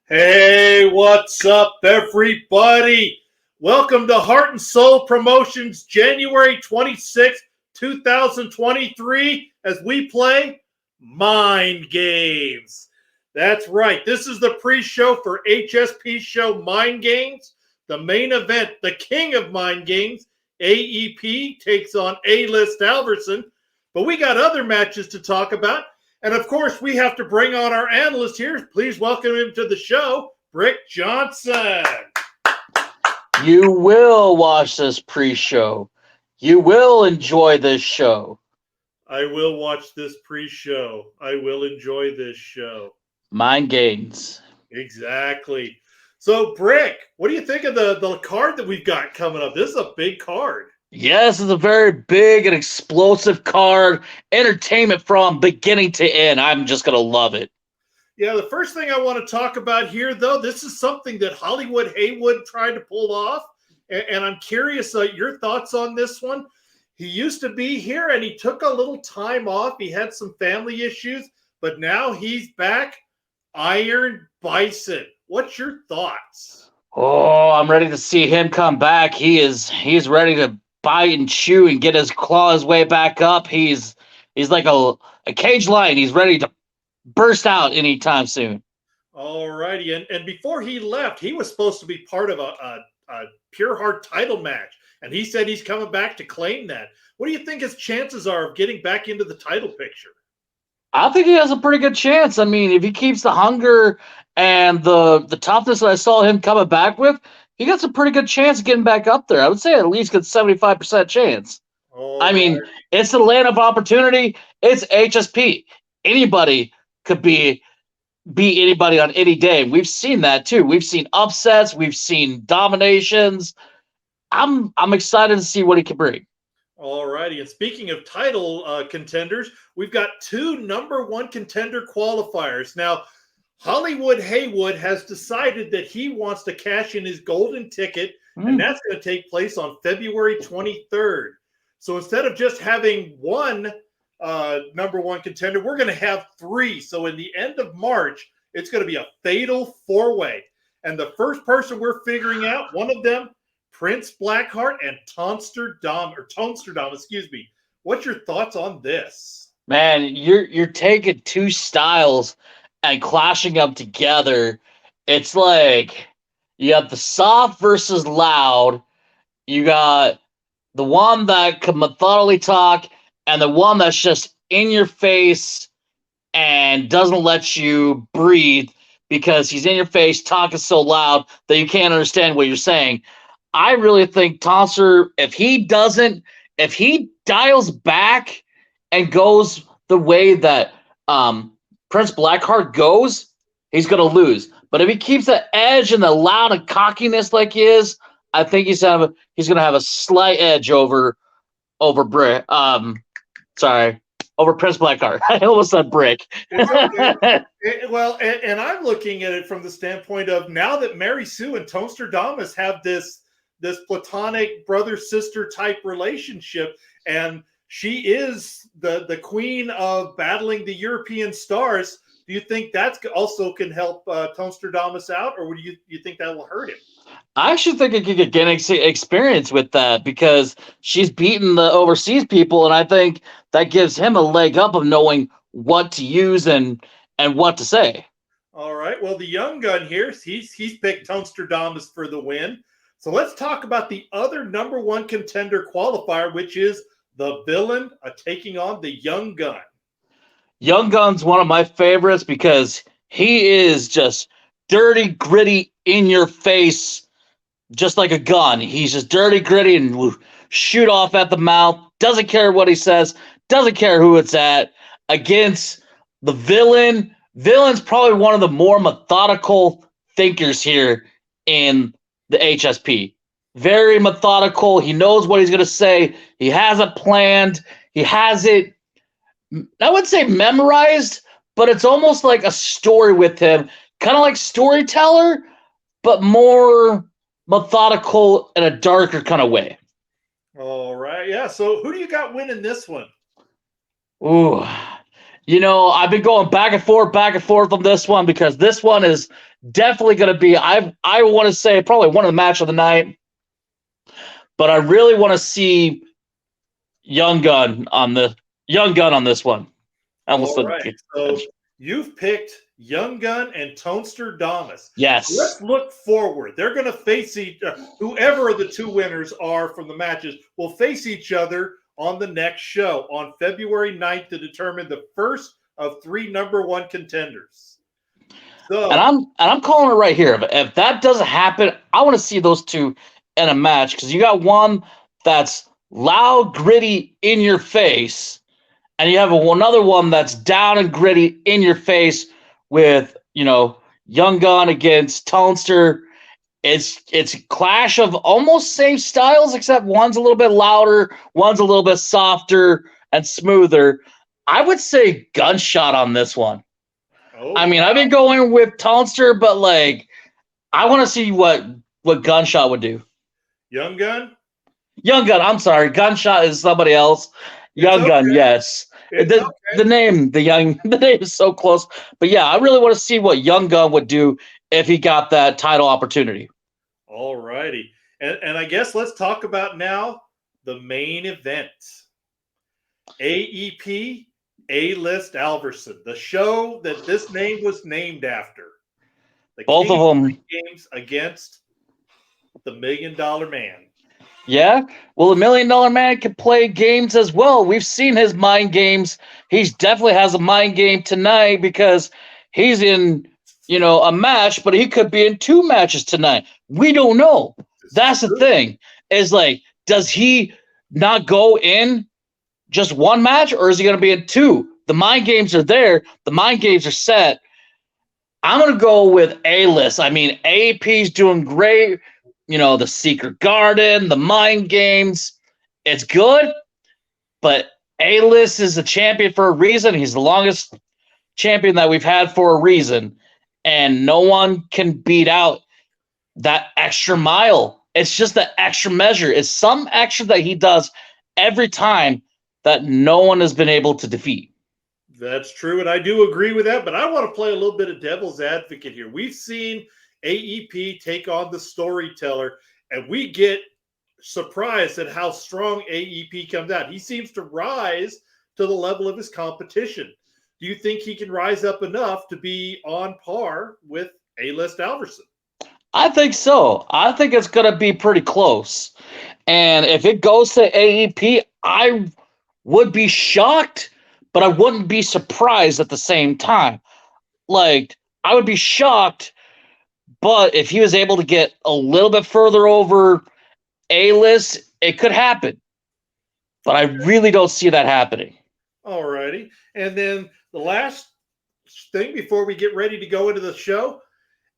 Hey, what's up, everybody? Welcome to Heart and Soul Promotions, January 26th, 2023, as we play Mind Games. That's right. This is the pre-show for HSP show Mind Games. The main event, the king of Mind Games, AEP, takes on A-List Alverson. But we got other matches to talk about. And of course, we have to bring on our analyst here. Please welcome him to the show, Brick Johnson. You will watch this pre-show. You will enjoy this show. I will watch this pre-show. I will enjoy this show. Mind games. Exactly. So, Brick, what do you think of the card that we've got coming up? This is a big card. Yes, it's a very big and explosive card. Entertainment from beginning to end. I'm just going to love it. Yeah, the first thing I want to talk about here, though, this is something that Hollywood Haywood tried to pull off, and I'm curious your thoughts on this one. He used to be here, and he took a little time off. He had some family issues, but now he's back. Iron Bison. What's your thoughts? Oh, I'm ready to see him come back. He's ready to bite and chew and get his claws way back up. He's like a cage lion. He's ready to burst out anytime soon. All righty. And before he left, he was supposed to be part of a Pure Heart title match. And he said he's coming back to claim that. What do you think his chances are of getting back into the title picture? I think he has a pretty good chance. I mean, if he keeps the hunger and the toughness that I saw him coming back with, he got a pretty good chance of getting back up there. I would say at least get 75% chance. I mean, it's the land of opportunity. It's HSP. Anybody could beat anybody on any day. We've seen that too. We've seen upsets. We've seen dominations. I'm excited to see what he can bring. All righty. And speaking of title contenders, we've got two number one contender qualifiers. Now, Hollywood Haywood has decided that he wants to cash in his golden ticket, and that's going to take place on February 23rd. So instead of just having one number one contender, we're going to have three. So in the end of March, it's going to be a fatal four-way. And the first person we're figuring out, one of them, Prince Blackheart and Tonster Dom. What's your thoughts on this? Man, you're taking two styles and clashing them together. It's like you have the soft versus loud. You got the one that can methodically talk and the one that's just in your face and doesn't let you breathe because he's in your face talking so loud that you can't understand what you're saying. I really think Tonster, if he dials back and goes the way that Prince Blackheart goes, he's going to lose. But if he keeps the edge and the loud and cockiness like he is, I think he's going to have a slight edge over Brick. Over Prince Blackheart. I almost said Brick. Okay. Well, and I'm looking at it from the standpoint of now that Mary Sue and Tonster Damas have this platonic brother-sister type relationship, and she is the queen of battling the European stars. Do you think that also can help Tonster Damas out, or do you think that will hurt him? I actually think it could get experience with that because she's beaten the overseas people, and I think that gives him a leg up of knowing what to use and what to say. All right. Well, the young gun here, he's picked Tonster Damas for the win. So let's talk about the other number one contender qualifier, which is the villain taking on the young gun. Young Gun's one of my favorites because he is just dirty, gritty, in your face, just like a gun. He's just dirty, gritty, and will shoot off at the mouth. Doesn't care what he says. Doesn't care who it's at. Against the villain. Villain's probably one of the more methodical thinkers here in the HSP. Very methodical. He knows what he's going to say. He has it planned. He has it, I wouldn't say memorized, but it's almost like a story with him. Kind of like storyteller, but more methodical in a darker kind of way. All right. Yeah. So who do you got winning this one? Ooh. I've been going back and forth on this one because this one is definitely going to be, I want to say, probably one of the match of the night. But I really want to see Young Gun on this one. I almost All said, right. So you've picked Young Gun and Tonster Domus. yes. Let's look forward. They're going to face whoever the two winners are from the matches will face each other on the next show on February 9th to determine the first of 3 number 1 contenders. So, And I'm calling it right here. If that doesn't happen, I want to see those two in a match because you got one that's loud, gritty, in your face, and you have another one that's down and gritty, in your face with Young Gun against Tonster. It's a clash of almost same styles, except one's a little bit louder, one's a little bit softer and smoother. I would say Gunshot on this one. I mean, I've been going with Tonster, but I want to see what Gunshot would do. Young Gun? Young Gun, I'm sorry. Gunshot is somebody else. Young Gun, yes. The name is so close. But yeah, I really want to see what Young Gun would do if he got that title opportunity. All righty. And I guess let's talk about now the main event. AEP A-List Alverson, the show that this name was named after. Both of them. Games against the $1 Million Man. Yeah, well, the $1 Million Man can play games as well. We've seen his mind games. He definitely has a mind game tonight because he's in, a match, but he could be in 2 matches tonight. We don't know. That's the thing. Is does he not go in just 1 match, or is he going to be in 2? The mind games are there. The mind games are set. I'm going to go with A-List. I mean, AAP's doing great. The Secret Garden, the mind games. It's good, but A-List is a champion for a reason. He's the longest champion that we've had for a reason, and no one can beat out that extra mile. It's just the extra measure. It's some extra that he does every time that no one has been able to defeat. That's true, and I do agree with that, but I want to play a little bit of devil's advocate here. We've seen AEP take on the storyteller, and we get surprised at how strong AEP comes out. He seems to rise to the level of his competition. Do you think he can rise up enough to be on par with A-List Alverson? I think so. I think it's going to be pretty close. And if it goes to AEP, I would be shocked, but I wouldn't be surprised at the same time. I would be shocked, but if he was able to get a little bit further over A-List, it could happen. But I really don't see that happening. All righty. And then the last thing before we get ready to go into the show,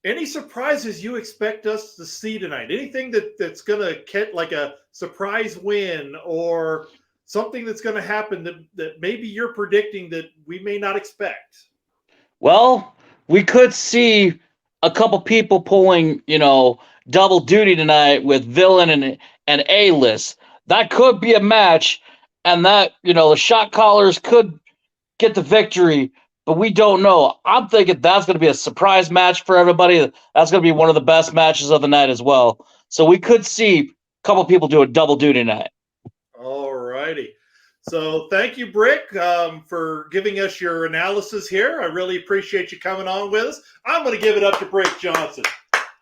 any surprises you expect us to see tonight? Anything that's going to get like a surprise win or something that's going to happen that maybe you're predicting that we may not expect? Well, we could see a couple people pulling, double duty tonight with Villain and A-List. That could be a match, and that, the shot callers could get the victory, but we don't know. I'm thinking that's going to be a surprise match for everybody. That's going to be one of the best matches of the night as well. So we could see a couple people do a double duty tonight. All righty. So thank you, Brick, for giving us your analysis here. I really appreciate you coming on with us. I'm going to give it up to Brick Johnson.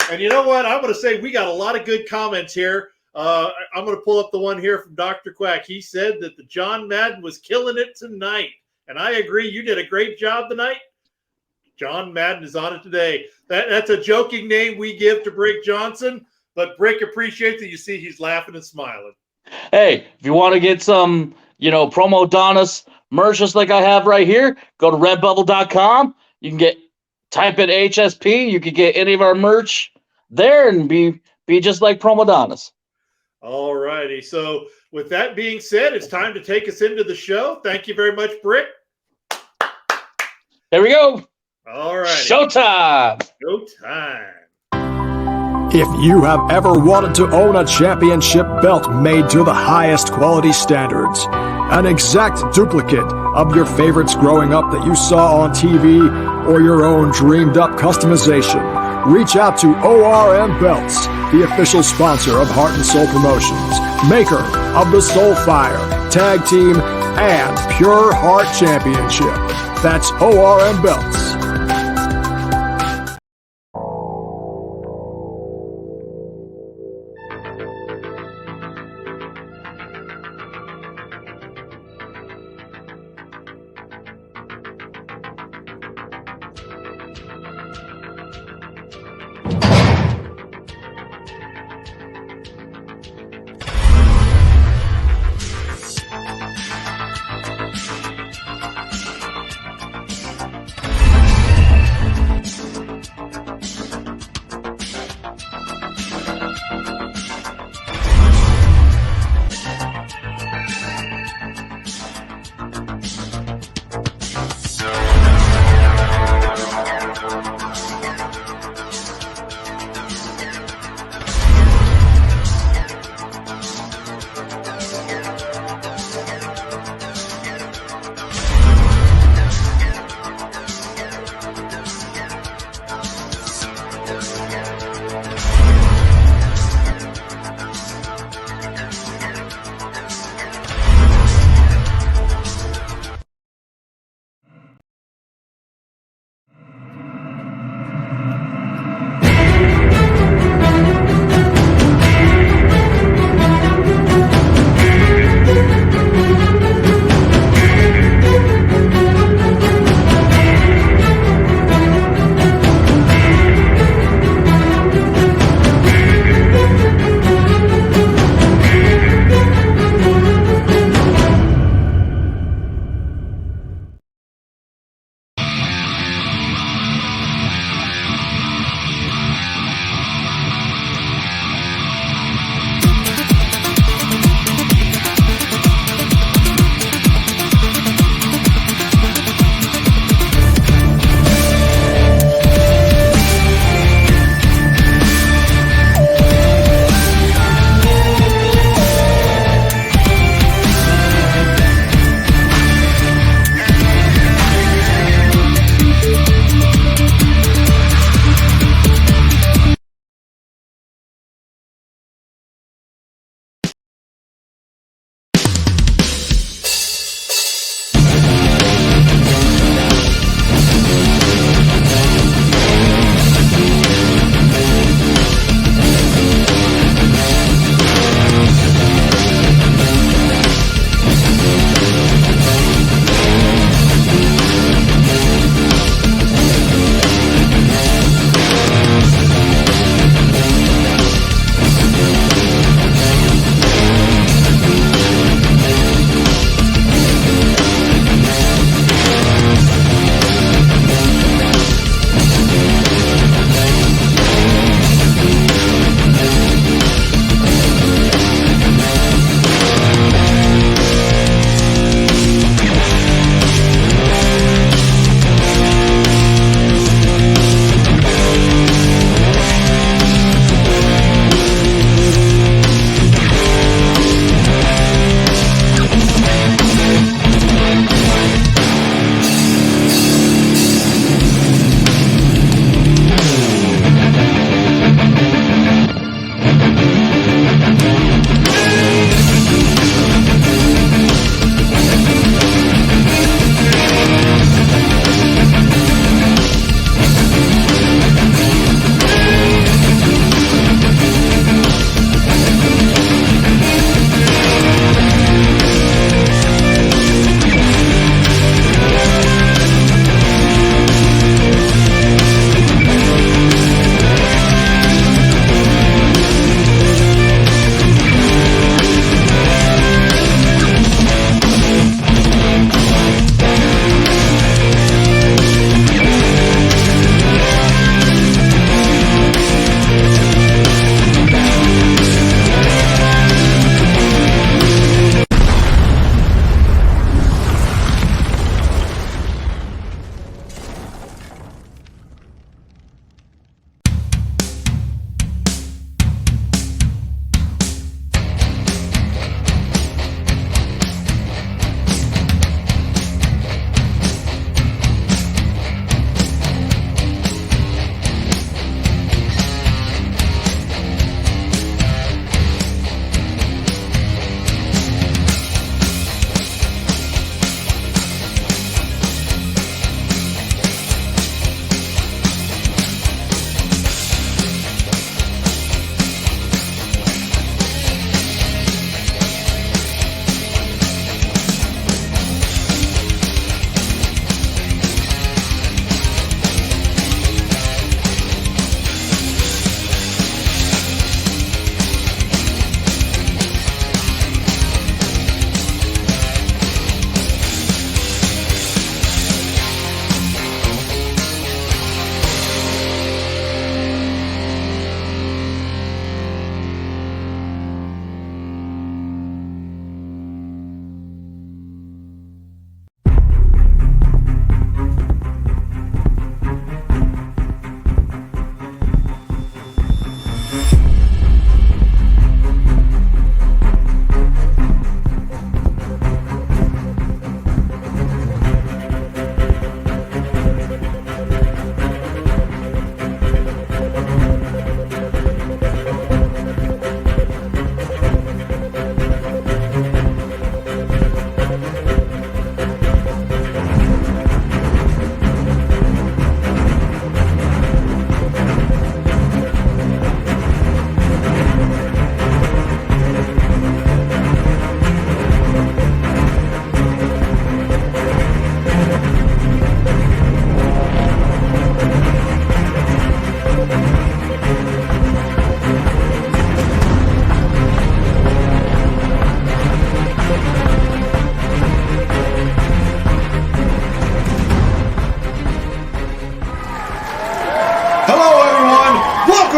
And you know what? I'm going to say we got a lot of good comments here. I'm going to pull up the one here from Dr. Quack. He said that the John Madden was killing it tonight. And I agree. You did a great job tonight. John Madden is on it today. That's a joking name we give to Brick Johnson. But Brick appreciates it. You see he's laughing and smiling. Hey, if you want to get some, Promo Donis merch just like I have right here, go to redbubble.com. You can type in HSP. You can get any of our merch there and be just like Promo Donis. All righty. So with that being said, it's time to take us into the show. Thank you very much, Brick. There we go. All right. Showtime. Showtime. If you have ever wanted to own a championship belt made to the highest quality standards, an exact duplicate of your favorites growing up that you saw on TV or your own dreamed up customization, reach out to ORM Belts, the official sponsor of Heart and Soul Promotions, maker of the Soulfire, Tag Team, and Pure Heart Championship. That's ORM Belts.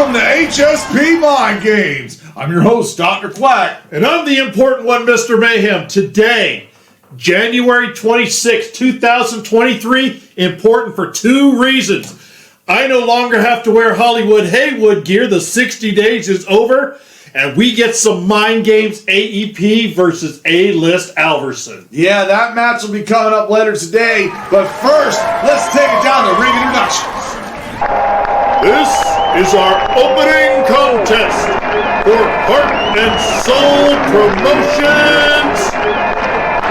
from the Hsp Mind Games. I'm your host, Dr. Quack. And I'm the important one, Mr. Mayhem. Today, January 26, 2023, important for two reasons. I no longer have to wear Hollywood Haywood gear. The 60 days is over. And we get some Mind Games AEP versus A-List Alverson. Yeah, that match will be coming up later today. But first, let's take it down to ring introductions. This is our opening contest for Heart and Soul Promotions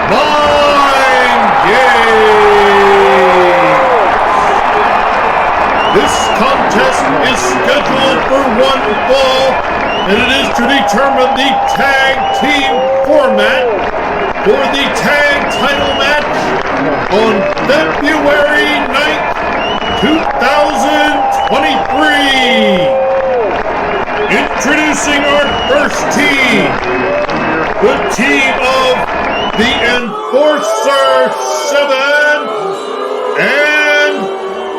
Mind Games. This contest is scheduled for one fall, and it is to determine the tag team format for the tag title match on February 9th, 2023. Introducing our first team, the team of the Enforcer 7 and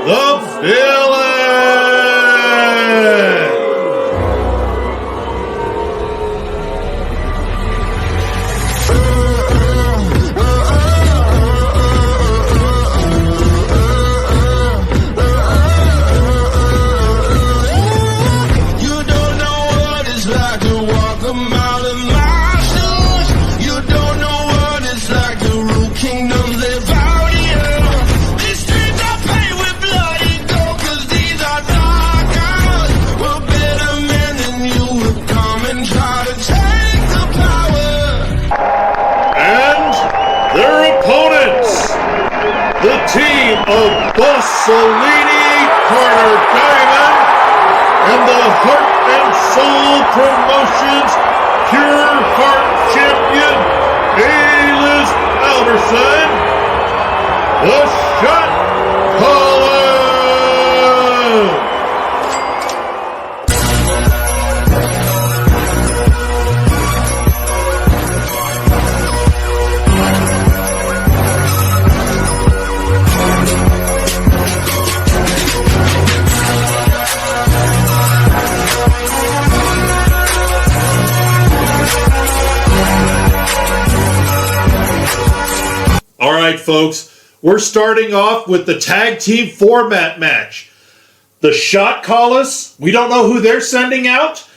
the Villain. The team of Bossolini, Carter Diamond, and the Heart and Soul Promotions Pure Heart Champion, A-List Alverson, the Shot Caller. All right, folks, we're starting off with the tag team format match. The Shot Callers, we don't know who they're sending out.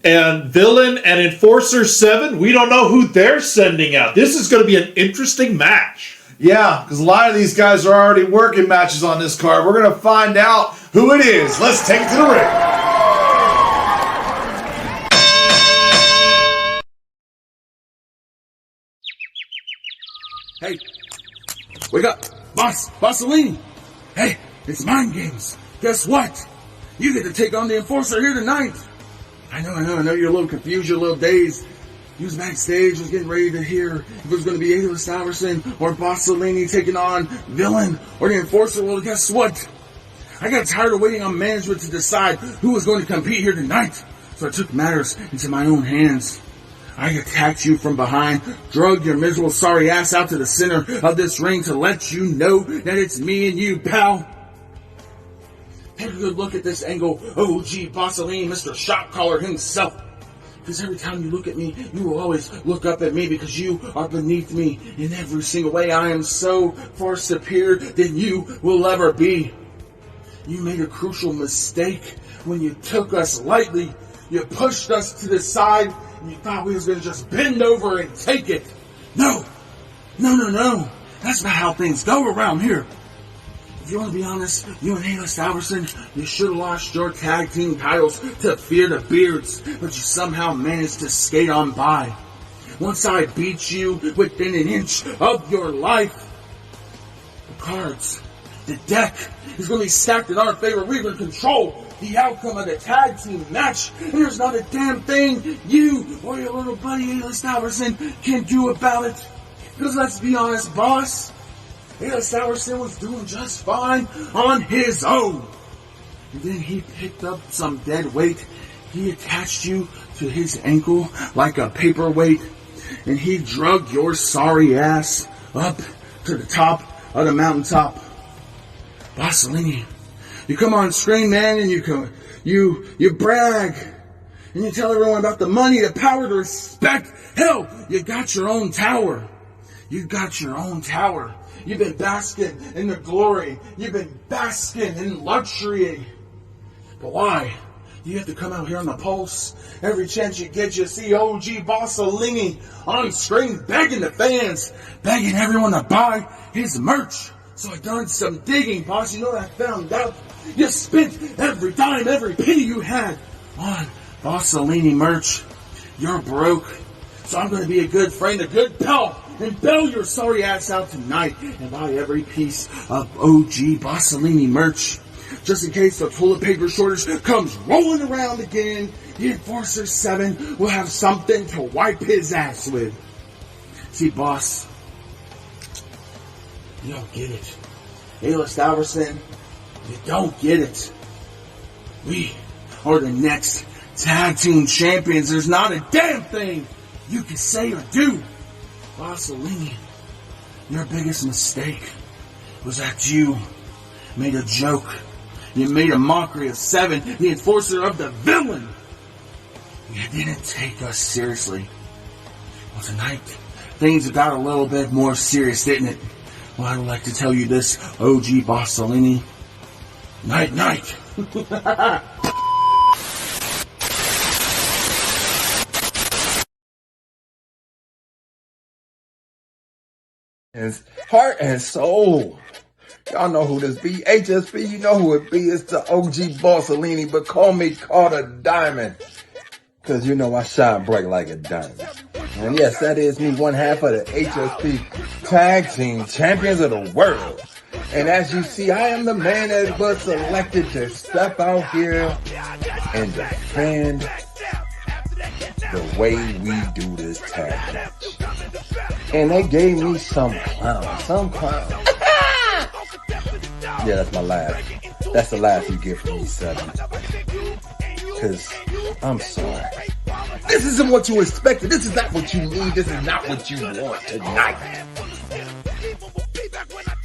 And Villain and Enforcer 7, we don't know who they're sending out. This is going to be an interesting match. Yeah, because a lot of these guys are already working matches on this card. We're going to find out who it is. Let's take it to the ring. Hey, wake up, Bossolini. Hey, it's Mind Games. Guess what? You get to take on the Enforcer here tonight. I know, you're a little confused, you're a little dazed. You was backstage, was getting ready to hear if it was going to be A-List Alverson or Bossolini taking on Villain or the Enforcer. Well, guess what? I got tired of waiting on management to decide who was going to compete here tonight. So I took matters into my own hands. I attacked you from behind, drug your miserable sorry ass out to the center of this ring to let you know that it's me and you, pal. Take a good look at this angle, OG Bossolini, Mr. Shot Caller himself. Because every time you look at me, you will always look up at me because you are beneath me in every single way. I am so far superior than you will ever be. You made a crucial mistake when you took us lightly. You pushed us to the side. You thought we was going to just bend over and take it. No. That's not how things go around here. If you want to be honest, you and A-List Alverson, you should have lost your tag team titles to Fear the Beards, but you somehow managed to skate on by. Once I beat you within an inch of your life, the cards, the deck is going to be stacked in our favor. We're going to control the outcome of the tag team match. And there's not a damn thing you or your little buddy A-List Alverson can do about it. Because let's be honest, boss, A-List Alverson was doing just fine on his own. And then he picked up some dead weight. He attached you to his ankle like a paperweight. And he drug your sorry ass up to the top of the mountaintop. Bossolini, You come on screen, man, and you brag. And you tell everyone about the money, the power, the respect. Hell, you got your own tower. You got your own tower. You've been basking in the glory. You've been basking in luxury. But why? You have to come out here on the Pulse. Every chance you get, you see OG Bossellini on screen begging the fans, begging everyone to buy his merch. So I done some digging, boss. You know what I found out? You spent every dime, every penny you had on Bossellini merch. You're broke. So I'm going to be a good friend, a good pal, and bail your sorry ass out tonight and buy every piece of OG Bossellini merch. Just in case the toilet paper shortage comes rolling around again, the Enforcer 7 will have something to wipe his ass with. See, boss, you don't get it. A-List Alverson, you don't get it. We are the next tag team champions. There's not a damn thing you can say or do. Bossellini, your biggest mistake was that you made a joke. You made a mockery of 7, the enforcer of the villain. You didn't take us seriously. Well, tonight, things got a little bit more serious, didn't it? Well, I would like to tell you this, OG Bossellini. Night, night. His heart and soul. Y'all know who this be. HSP, you know who it be. It's the OG Bossellini, but call me Carter Diamond. Cause you know I shine bright like a diamond. And yes, that is me, one half of the HSP Tag Team Champions of the World. And as you see, I am the man that was selected to step out here and defend the way we do this tag match. And they gave me some clown. Yeah, that's my laugh. That's the laugh you get from me, 7. Cause I'm sorry. This isn't what you expected. This is not what you need. This is not what you want tonight.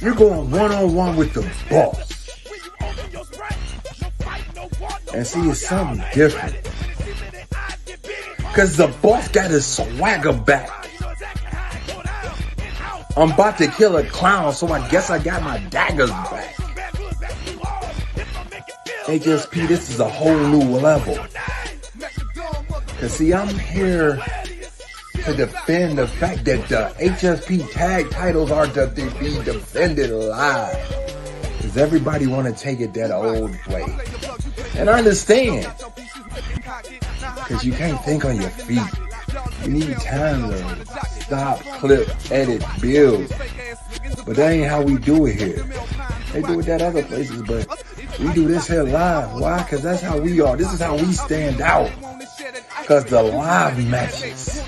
You're going one-on-one with the boss. And see, it's something different. Cause the boss got his swagger back. I'm about to kill a clown, so I guess I got my daggers back. HSP, this is a whole new level. Cause see, I'm here to defend the fact that the HSP tag titles are to be defended live. Cause everybody want to take it that old way. And I understand. Cause you can't think on your feet. You need time to stop, clip, edit, build. But that ain't how we do it here. They do it at other places, but we do this here live. Why? Because that's how we are. This is how we stand out. Because the live matches,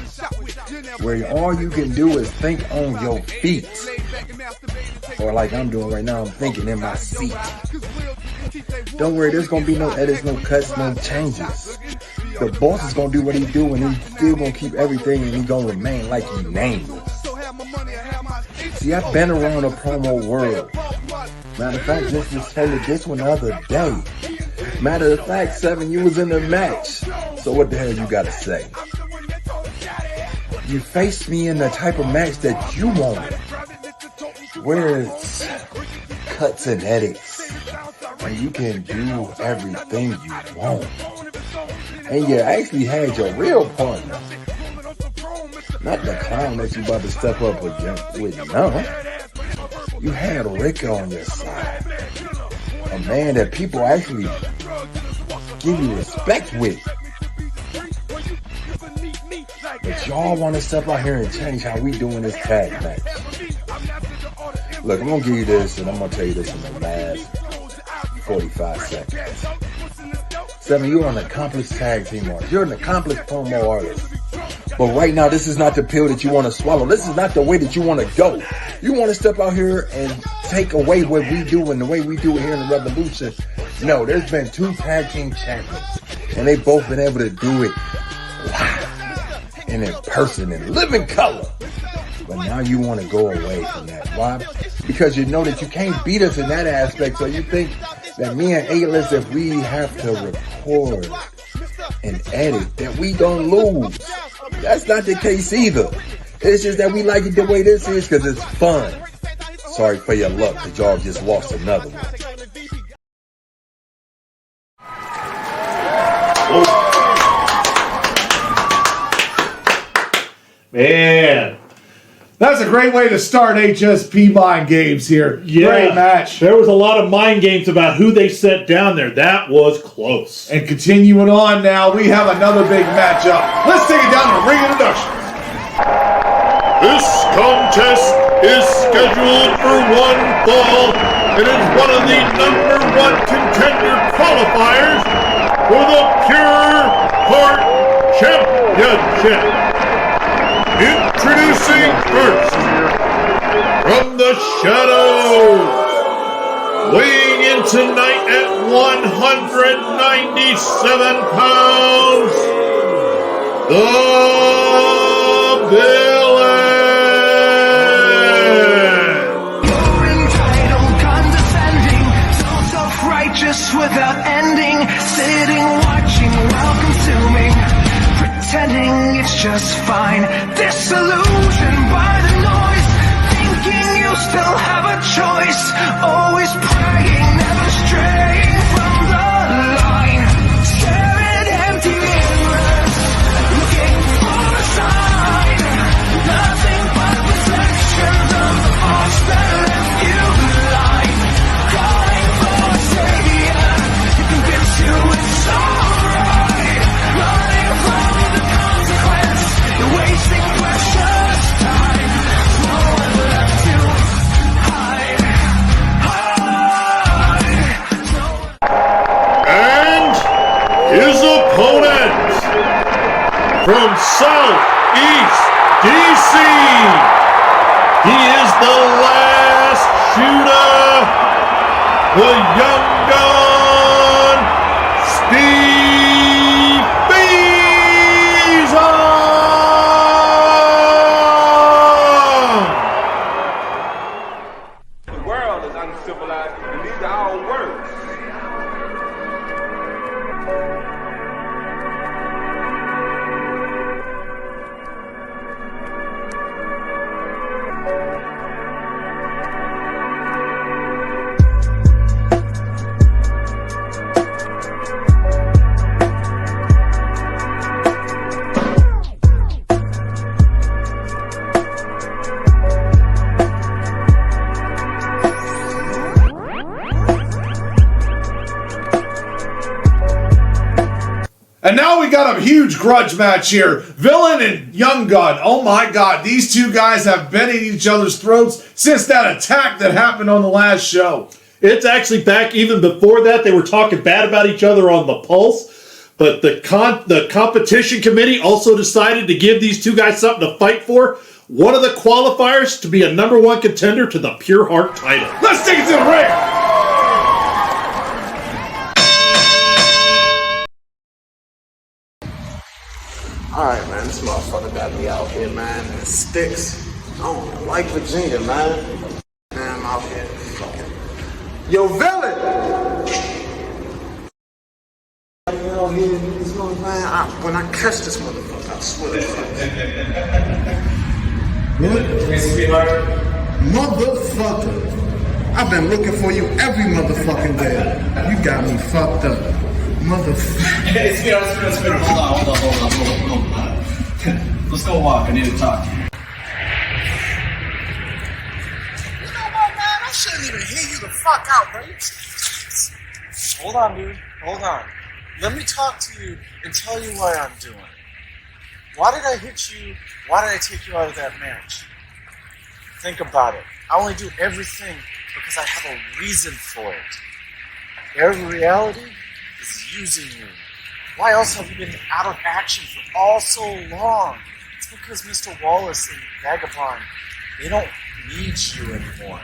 where all you can do is think on your feet. Or like I'm doing right now, I'm thinking in my seat. Don't worry, there's going to be no edits, no cuts, no changes. The boss is going to do what he do, and he's still going to keep everything, and he's going to remain like he named it. See, I've been around the promo world. Matter of fact, just defended this one the other day. Matter of fact, 7, you was in the match. So what the hell you got to say? You faced me in the type of match that you wanted. Where it's cuts and edits. And you can do everything you want. And you actually had your real partner. Not the clown that you about to step up with, no. You had Rick on your side. A man that people actually give you respect with. But y'all want to step out here and change how we doing this tag match. Look, I'm going to give you this, and I'm going to tell you this in the last 45 seconds. 7, you're an accomplished tag team artist. You're an accomplished promo artist. But right now, this is not the pill that you want to swallow. This is not the way that you want to go. You want to step out here and take away what we do and the way we do it here in the Revolution. No, there's been 2 tag team champions, and they've both been able to do it live and in person in living color. But now you want to go away from that. Why? Because you know that you can't beat us in that aspect. So you think that me and A-List, if we have to record and edit, that we gonna lose. That's not the case either. It's just that we like it the way this is because it's fun. Sorry for your luck that y'all just lost another one. Man, that's a great way to start HSP Mind Games here. Yeah. Great match. There was a lot of mind games about who they sent down there. That was close. And continuing on now, we have another big matchup. Let's take it down to ring introductions. This contest is scheduled for one fall, and it's one of the number one contender qualifiers for the Pure Heart Championship. Introducing first, from the shadows, weighing in tonight at 197 pounds, the Villain. Without ending, sitting, watching while consuming, pretending it's just fine, disillusioned by the noise, thinking you still have a choice, always praying, never straying from the line, staring empty mirrors, looking for a sign, nothing but reflections of the force that left you blind, calling for a savior. You, it's alright, running from the consequence, you're wasting precious time, no one left to hide, And his opponent, from Southeast DC, he is the last shooter, the young gun, Steve Beason! The world is uncivilized, and these are all words. And now we got a huge grudge match here. Villain and Young Gun. Oh my God, these two guys have been at each other's throats since that attack that happened on the last show. It's actually back even before that. They were talking bad about each other on the Pulse. But the competition committee also decided to give these two guys something to fight for. One of the qualifiers to be a number one contender to the Pure Heart title. Let's take it to the ring. Alright, man, this motherfucker got me out here, man. It sticks. I don't like Virginia, man. Man, I'm out here fucking. Yo, Villain! You know, he's going, man, when I catch this motherfucker, I swear to fuck. Motherfucker! I've been looking for you every motherfucking day. You got me fucked up. Motherfucker. Hey, Speedo. Hold on. Let's go walk. I need to talk to you. You know what, man? I shouldn't even hear you the fuck out, bro. Hold on, dude. Hold on. Let me talk to you and tell you what I'm doing. Why did I hit you? Why did I take you out of that match? Think about it. I only do everything because I have a reason for it. Their reality is using you. Why else have you been out of action for all so long? It's because Mr. Wallace and Vagabond, they don't need you anymore.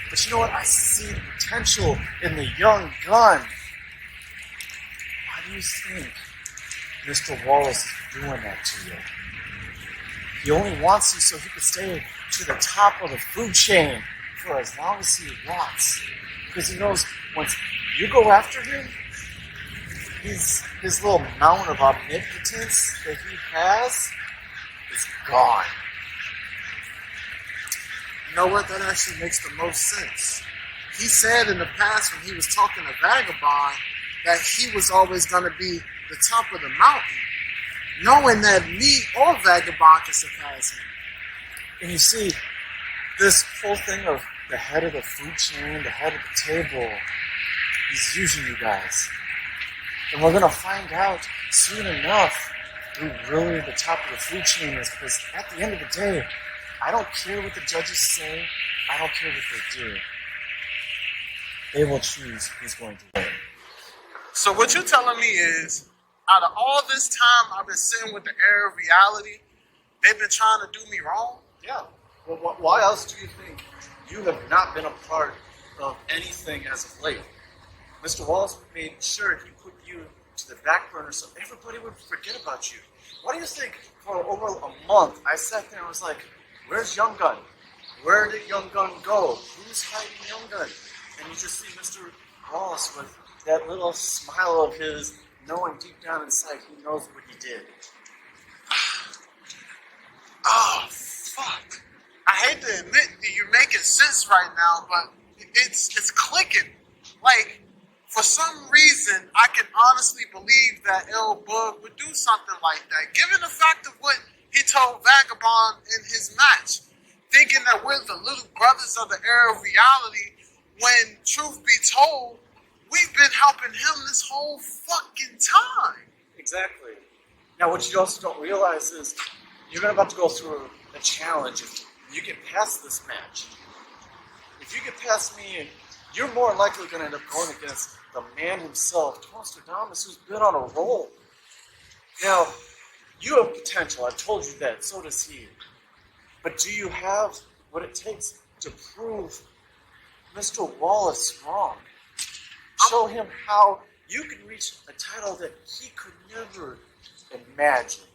But you know what? I see the potential in the young gun. Why do you think Mr. Wallace is doing that to you? He only wants you so he can stay to the top of the food chain for as long as he wants. Because he knows once You go after him, his little mountain of omnipotence that he has is gone. You know what? That actually makes the most sense. He said in the past when he was talking to Vagabond that he was always going to be the top of the mountain, knowing that me or Vagabond can surpass him. And you see, this whole thing of the head of the food chain, the head of the table, he's using you guys. And we're going to find out soon enough who really the top of the food chain is, because at the end of the day, I don't care what the judges say. I don't care what they do. They will choose who's going to win. So what you're telling me is, out of all this time I've been sitting with the air of reality, they've been trying to do me wrong? Yeah. Well, why else do you think you have not been a part of anything as of late? Mr. Wallace made sure he put you to the back burner so everybody would forget about you. Why do you think for over a month I sat there and was like, where's Young Gun? Where did Young Gun go? Who's hiding Young Gun? And you just see Mr. Wallace with that little smile of his, knowing deep down inside he knows what he did. Oh, fuck. I hate to admit that you're making sense right now, but it's clicking. Like, for some reason, I can honestly believe that El Bug would do something like that, given the fact of what he told Vagabond in his match, thinking that we're the little brothers of the era of reality, when, truth be told, we've been helping him this whole fucking time. Exactly. Now, what you also don't realize is you're about to go through a challenge if you get past this match. If you get past me, you're more likely going to end up going against the man himself, Nostradamus, who's been on a roll. Now, you have potential. I've told you that. So does he. But do you have what it takes to prove Mr. Wallace wrong? Show him how you can reach a title that he could never imagine.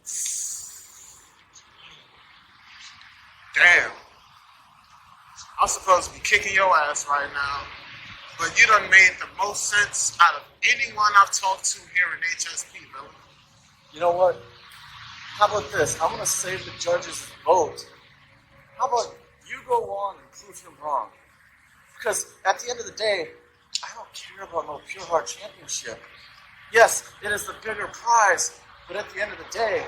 Damn. I'm supposed to be kicking your ass right now, but you done made the most sense out of anyone I've talked to here in HSP, Billy. You know what? How about this? I'm going to save the judges' vote. How about you go on and prove him wrong? Because at the end of the day, I don't care about no Pure Heart Championship. Yes, it is the bigger prize, but at the end of the day,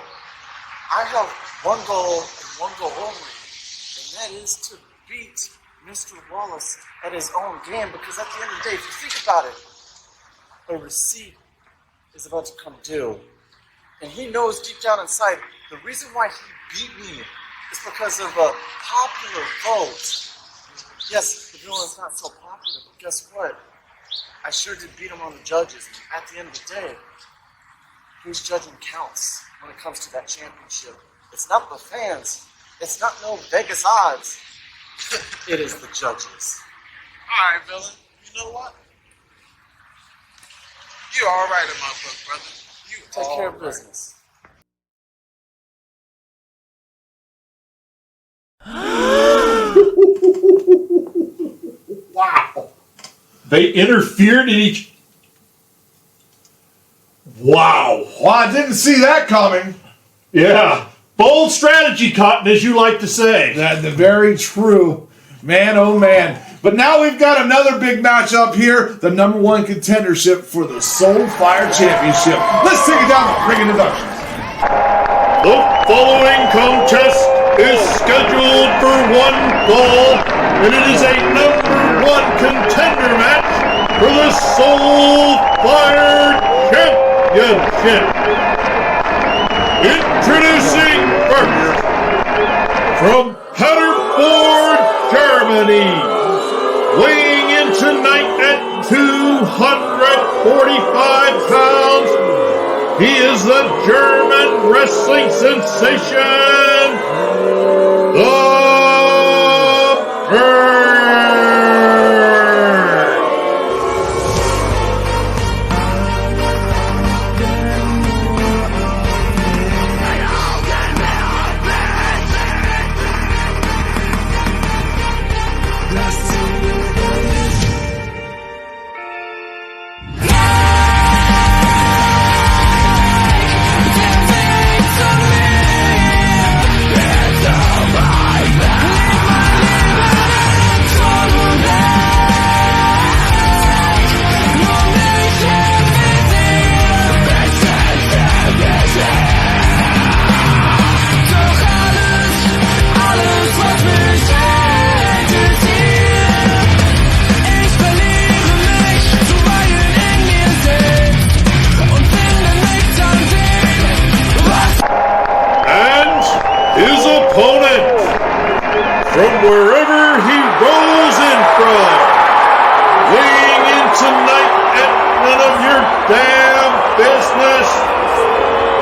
I have one goal and one goal only, and that is to beat Mr. Wallace at his own game, because at the end of the day, if you think about it, a receipt is about to come due. And he knows deep down inside, the reason why he beat me is because of a popular vote. Yes, the villain's not so popular, but guess what? I sure did beat him on the judges. At the end of the day, who's judging counts when it comes to that championship. It's not the fans. It's not no Vegas odds. It is the judges. All right, villain. You know what? You're all right in my book, brother. You Take care of right. business. Wow. They interfered in each. Wow. Well, I didn't see that coming. Yeah. Bold strategy, Cotton, as you like to say. That's very true. Man, oh man. But now we've got another big match up here. The number one contendership for the Soul Fire Championship. Let's take it down the ring introduction. The following contest is scheduled for one fall, and it is a number one contender match for the Soul Fire Championship. Introducing first, from Paderborn, Germany, weighing in tonight at 245 pounds, he is the German wrestling sensation, the Bird.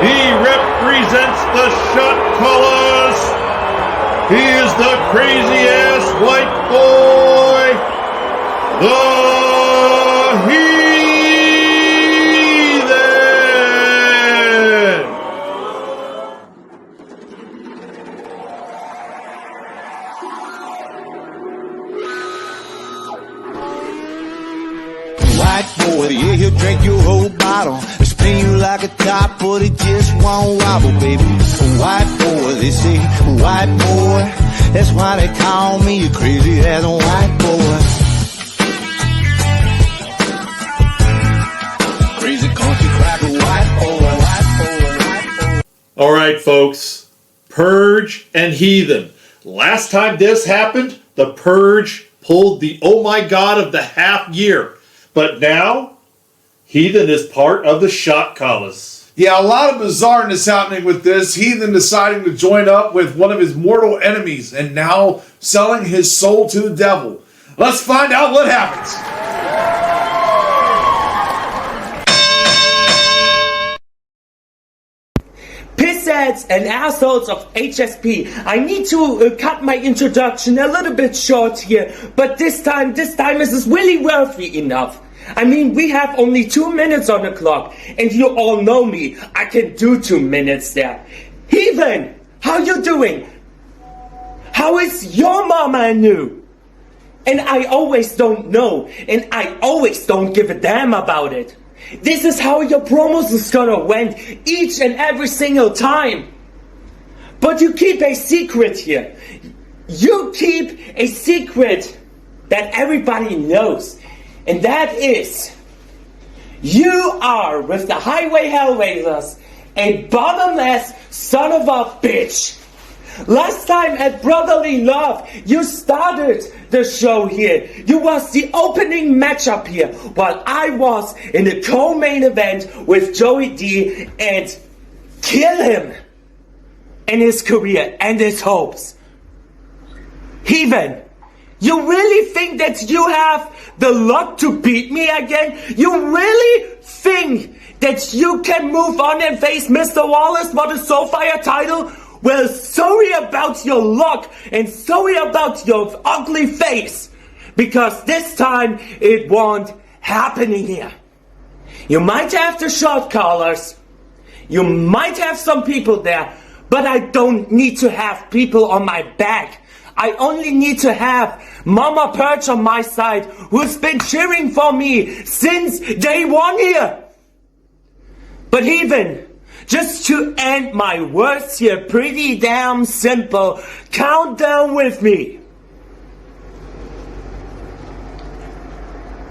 He represents the shot callers. He is the crazy ass white boy. The Heathen. White boy, yeah, he'll drink your whole bottle. Spin you like a top, but it just won't wobble, baby. White boy, they say, white boy. That's why they call me a crazy ass white boy. Crazy country cracker, white boy, white boy, white boy. All right, folks. Purge and Heathen. Last time this happened, the Purge pulled the oh my god of the half year. But now, Heathen is part of the shot callers. Yeah, a lot of bizarreness happening with this. Heathen deciding to join up with one of his mortal enemies and now selling his soul to the devil. Let's find out what happens. Pissheads and assholes of HSP. I need to cut my introduction a little bit short here, but this time is really worthy enough. I mean, we have only 2 minutes on the clock, and you all know me. I can do 2 minutes there. Heathen, how you doing? How is your mama and you? And I always don't know, and I always don't give a damn about it. This is how your promos is gonna went each and every single time. But you keep a secret here. You keep a secret that everybody knows. And that is, you are, with the Highway Hellraisers, a bottomless son of a bitch. Last time at Brotherly Love, you started the show here. You was the opening matchup here, while I was in the co-main event with Joey D and kill him and his career and his hopes. Heathen, you really think that you have the luck to beat me again? You really think that you can move on and face Mr. Wallace for the Soulfire title? Well, sorry about your luck and sorry about your ugly face, because this time it won't happen here. You might have the shot callers, you might have some people there, but I don't need to have people on my back. I only need to have Mama Perch on my side, who's been cheering for me since day one here. But Heathen, just to end my words here, pretty damn simple. Count down with me.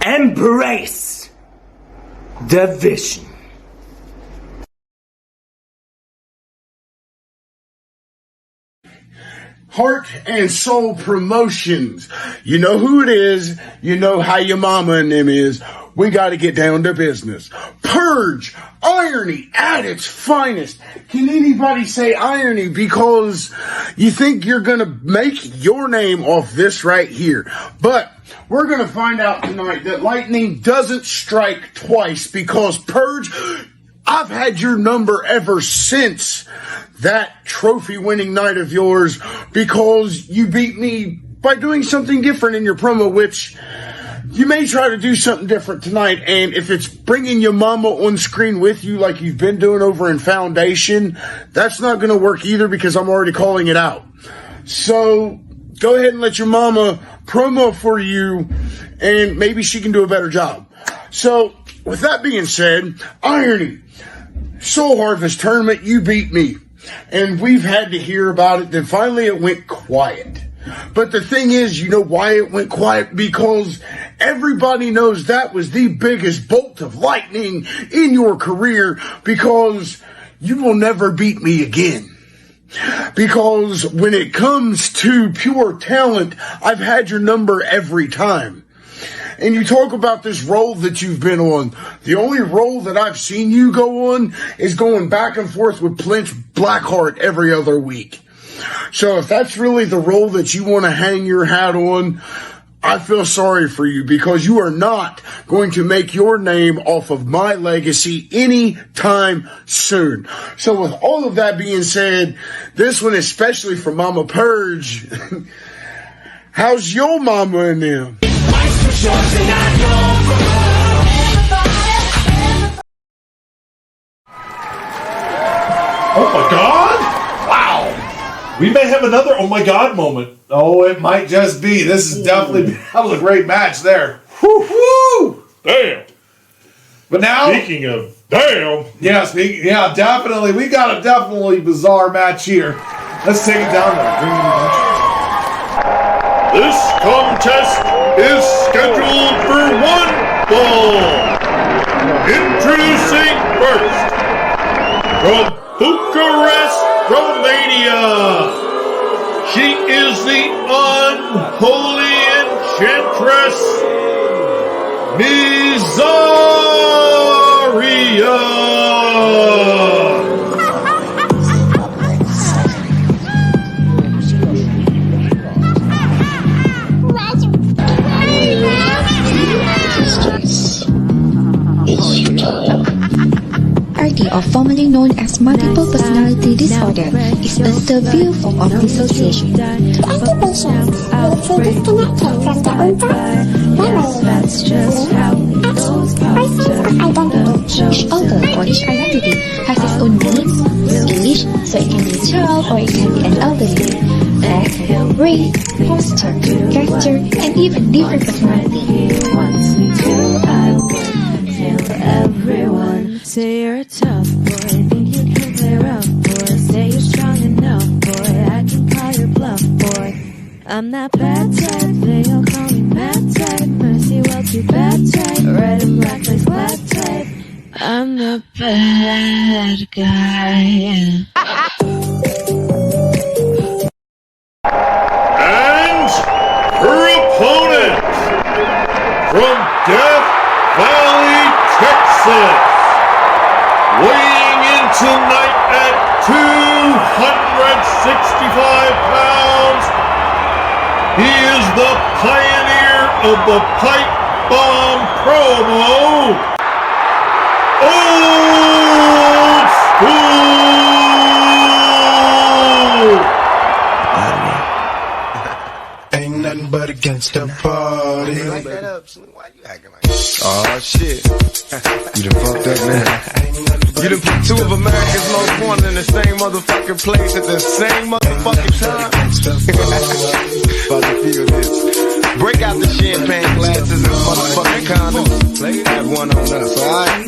Embrace the vision. Heart and Soul Promotions. You know who it is. You know how your mama and them is. We got to get down to business. Purge, irony at its finest. Can anybody say irony? Because you think you're going to make your name off this right here. But we're going to find out tonight that lightning doesn't strike twice, because Purge, I've had your number ever since that trophy-winning night of yours, because you beat me by doing something different in your promo, which you may try to do something different tonight. And if it's bringing your mama on screen with you like you've been doing over in Foundation, that's not going to work either, because I'm already calling it out. So go ahead and let your mama promo for you, and maybe she can do a better job. So with that being said, irony, Soul Harvest Tournament, you beat me. And we've had to hear about it. Then finally it went quiet. But the thing is, you know why it went quiet? Because everybody knows that was the biggest bolt of lightning in your career, because you will never beat me again. Because when it comes to pure talent, I've had your number every time. And you talk about this role that you've been on. The only role that I've seen you go on is going back and forth with Plinch Blackheart every other week. So if that's really the role that you want to hang your hat on, I feel sorry for you because you are not going to make your name off of my legacy anytime soon. So with all of that being said, this one especially for Mama Purge. How's your mama and them? Oh my God! Wow! We may have another oh my God moment. Oh, it might just be. This is definitely, that was a great match there. Woo-hoo! Damn! But now, speaking of damn, yeah, definitely, we got a definitely bizarre match here. Let's take it down there. This contest is scheduled for one fall. Introducing first, from Bucharest, Romania, she is the unholy enchantress, Mizaria. RD, or formerly known as multiple personality disorder, is a severe form of dissociation. Other patients will feel disconnected from their own thoughts, memories, actions, or sense of identity. Each organ or each identity has its own needs, each, so it can be a child or it can be an elderly. Fact, race, posture, gesture, and even different personality. Everyone say you're a tough boy, think you can play rough boy. Say you're strong enough, boy, I can call your bluff, boy. I'm that bad type, they all call me mad type. Mercy, well, too bad type, red and black face, black type. I'm the bad guy. And her opponent from Death Valley, Texas, weighing in tonight at 265 pounds, he is the pioneer of the pipe bomb promo, Old School! Ain't nothing but a gangsta party. Like that up, why you acting like that? Oh shit. You done fucked up, man. You done put two of America's most wanted in the same motherfucking place at the same motherfucking time. About to feel this. Break out the champagne glasses and motherfucking condoms. Have one on us, alright?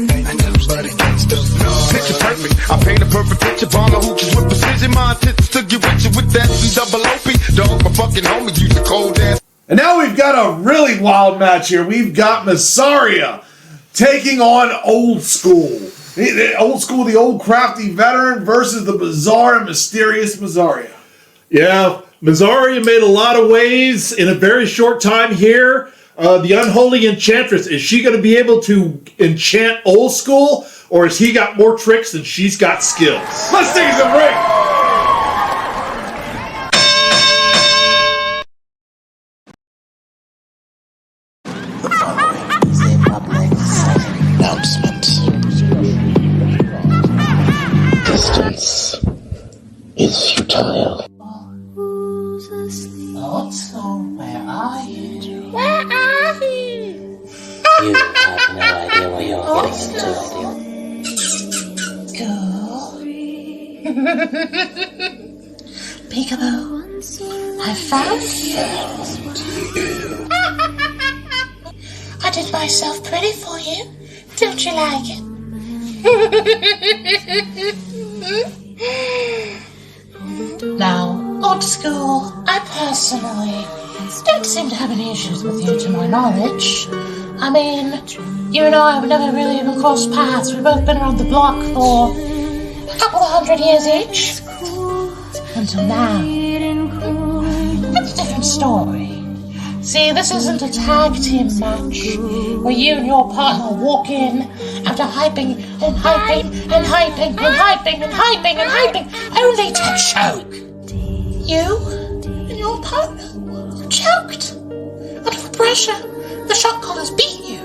Picture perfect. I paint a perfect picture. Bomb the hooches with precision. My intentions to get with you with that double OP. Dog, my fucking homie, use the cold ass. And now we've got a really wild match here. We've got Mizaria taking on Old School. Old School, the old crafty veteran, versus the bizarre and mysterious Mizaria. Yeah, Mizaria made a lot of waves in a very short time here. The unholy enchantress, is she going to be able to enchant Old School, or has he got more tricks than she's got skills? Let's take a break. Announcement. Distance is futile. Otto, where are you? Where are you? You have no idea what you're getting into. Peekaboo, I found you. I did myself pretty for you. Don't you like it? Now, Old School, I personally don't seem to have any issues with you to my knowledge. I mean, you and I have never really even crossed paths. We've both been around the block for a couple of 100 years each. Until now. That's a different story. See, this isn't a tag team match where you and your partner walk in after hyping and hyping and hyping and hyping and hyping and hyping, only to choke. You and your partner choked. Out of pressure, the shot callers beat you.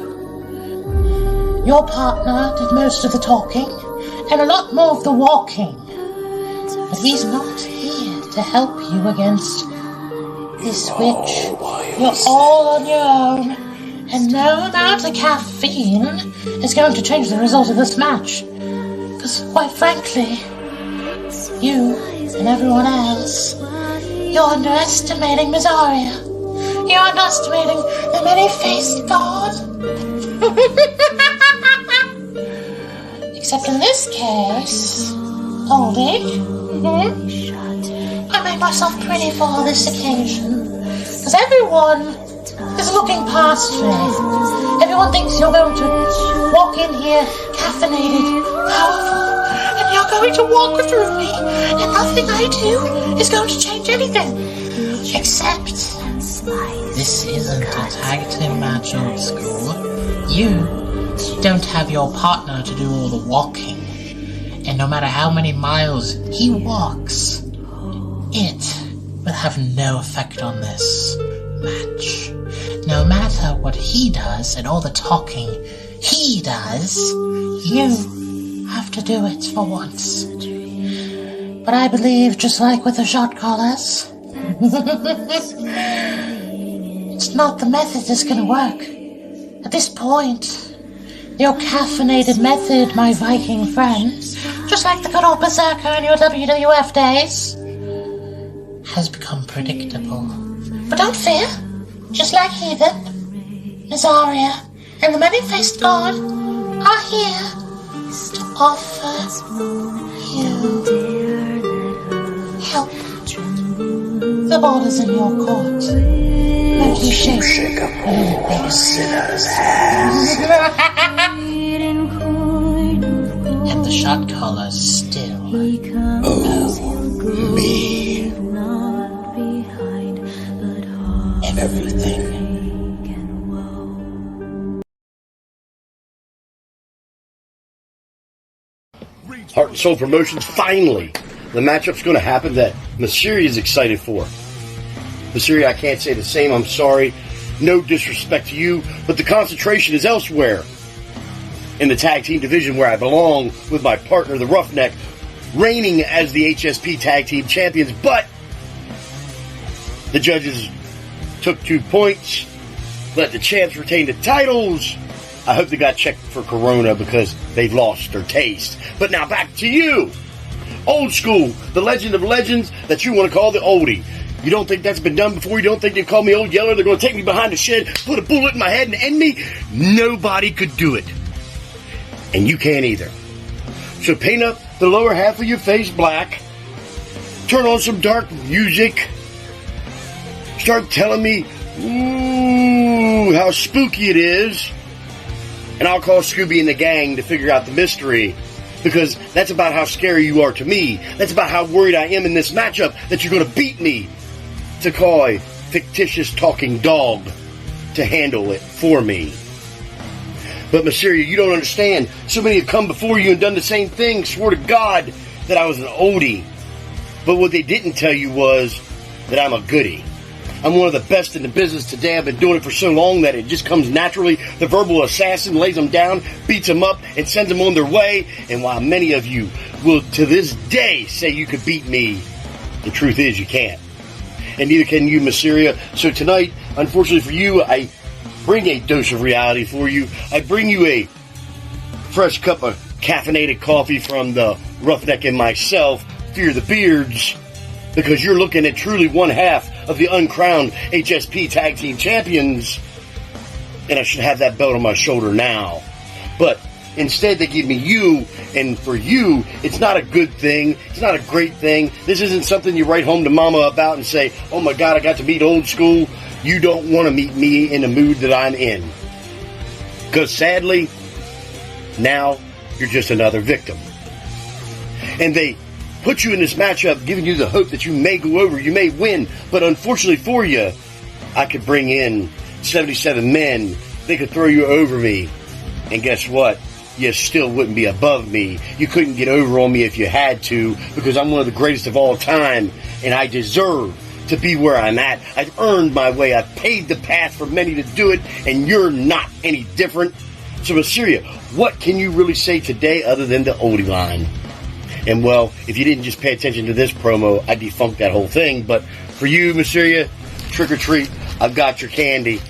Your partner did most of the talking and a lot more of the walking. But he's not here to help you against this witch. You're all on your own, and no amount of caffeine is going to change the result of this match. Because, quite frankly, you and everyone else, you're underestimating Mizaria. You're underestimating the many-faced god. Except in this case, Oldie, I made myself pretty for this occasion. Because everyone is looking past me. Everyone thinks you're going to walk in here caffeinated, powerful, and you're going to walk through me, and nothing I do is going to change anything. Except, this isn't a tag team match, Old School. You don't have your partner to do all the walking. And no matter how many miles he walks, it will have no effect on this match. No matter what he does and all the talking he does, you have to do it for once. But I believe, just like with the shot callers, it's not the method that's going to work. At this point, your caffeinated method, my Viking friend, just like the good old Berserker in your WWF days, has become predictable. But don't fear, just like Heathen, Mizaria, and the many-faced god are here to offer you help. The ball is in your court. But you shake up all sinners' hands. And the shot callers still owe me everything. Heart and Soul Promotions, finally, the matchup's going to happen that Masiri is excited for. Masiri, I can't say the same, I'm sorry. No disrespect to you, but the concentration is elsewhere. In the tag team division where I belong with my partner, the Roughneck, reigning as the HSP tag team champions, but the judges took 2 points, let the champs retain the titles. I hope they got checked for Corona because they've lost their taste. But now back to you. Old School, the legend of legends that you want to call the oldie. You don't think that's been done before? You don't think they've called me Old Yeller? They're going to take me behind the shed, put a bullet in my head and end me? Nobody could do it. And you can't either. So paint up the lower half of your face black. Turn on some dark music. Start telling me, ooh, how spooky it is. And I'll call Scooby and the gang to figure out the mystery. Because that's about how scary you are to me. That's about how worried I am in this matchup that you're going to beat me. To call a fictitious talking dog to handle it for me. But Mysterio, you don't understand. So many have come before you and done the same thing. Swore to God that I was an oldie. But what they didn't tell you was that I'm a goodie. I'm one of the best in the business today. I've been doing it for so long that it just comes naturally. The verbal assassin lays them down, beats them up, and sends them on their way. And while many of you will to this day say you could beat me, the truth is you can't. And neither can you, Mysterio. So tonight, unfortunately for you, I bring a dose of reality for you. I bring you a fresh cup of caffeinated coffee from the Roughneck and myself, Fear the Beards, because you're looking at truly one half of the uncrowned HSP Tag Team Champions, and I should have that belt on my shoulder now. But instead, they give me you, and for you, it's not a good thing. It's not a great thing. This isn't something you write home to mama about and say, oh my God, I got to meet Old School. You don't want to meet me in the mood that I'm in. Because sadly, now you're just another victim. And they put you in this matchup, giving you the hope that you may go over, you may win. But unfortunately for you, I could bring in 77 men. They could throw you over me. And guess what? You still wouldn't be above me. You couldn't get over on me if you had to, because I'm one of the greatest of all time, and I deserve to be where I'm at. I've earned my way. I've paved the path for many to do it, and you're not any different. So, Assyria, what can you really say today other than the oldie line? And, well, if you didn't just pay attention to this promo, I'd defunct that whole thing. But for you, Assyria, trick or treat, I've got your candy.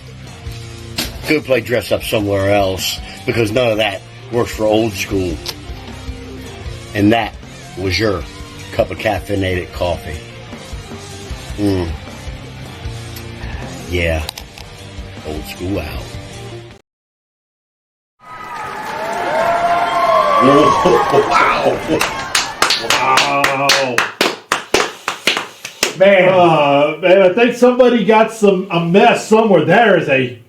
Go play dress up somewhere else, because none of that works for old school. And that was your cup of caffeinated coffee. Yeah. Old school out. Wow. Man, I think somebody got a mess somewhere. There is a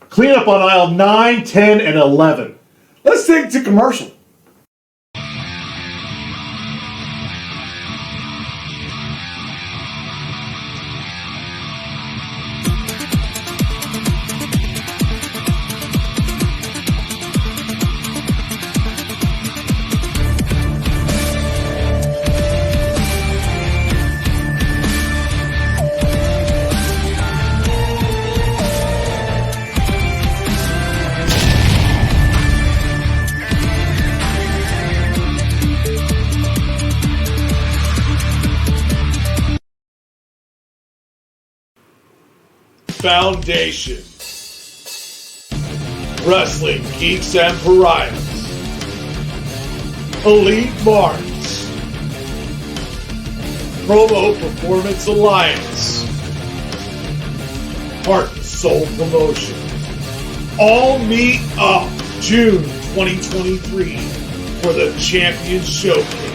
cleanup on aisle 9, 10, and 11. Let's take it to commercial. Foundation. Wrestling Geeks and Pariahs. Elite Marks. Promo Performance Alliance. Heart and Soul Promotions. All meet up June 2023 for the Champions Showcase.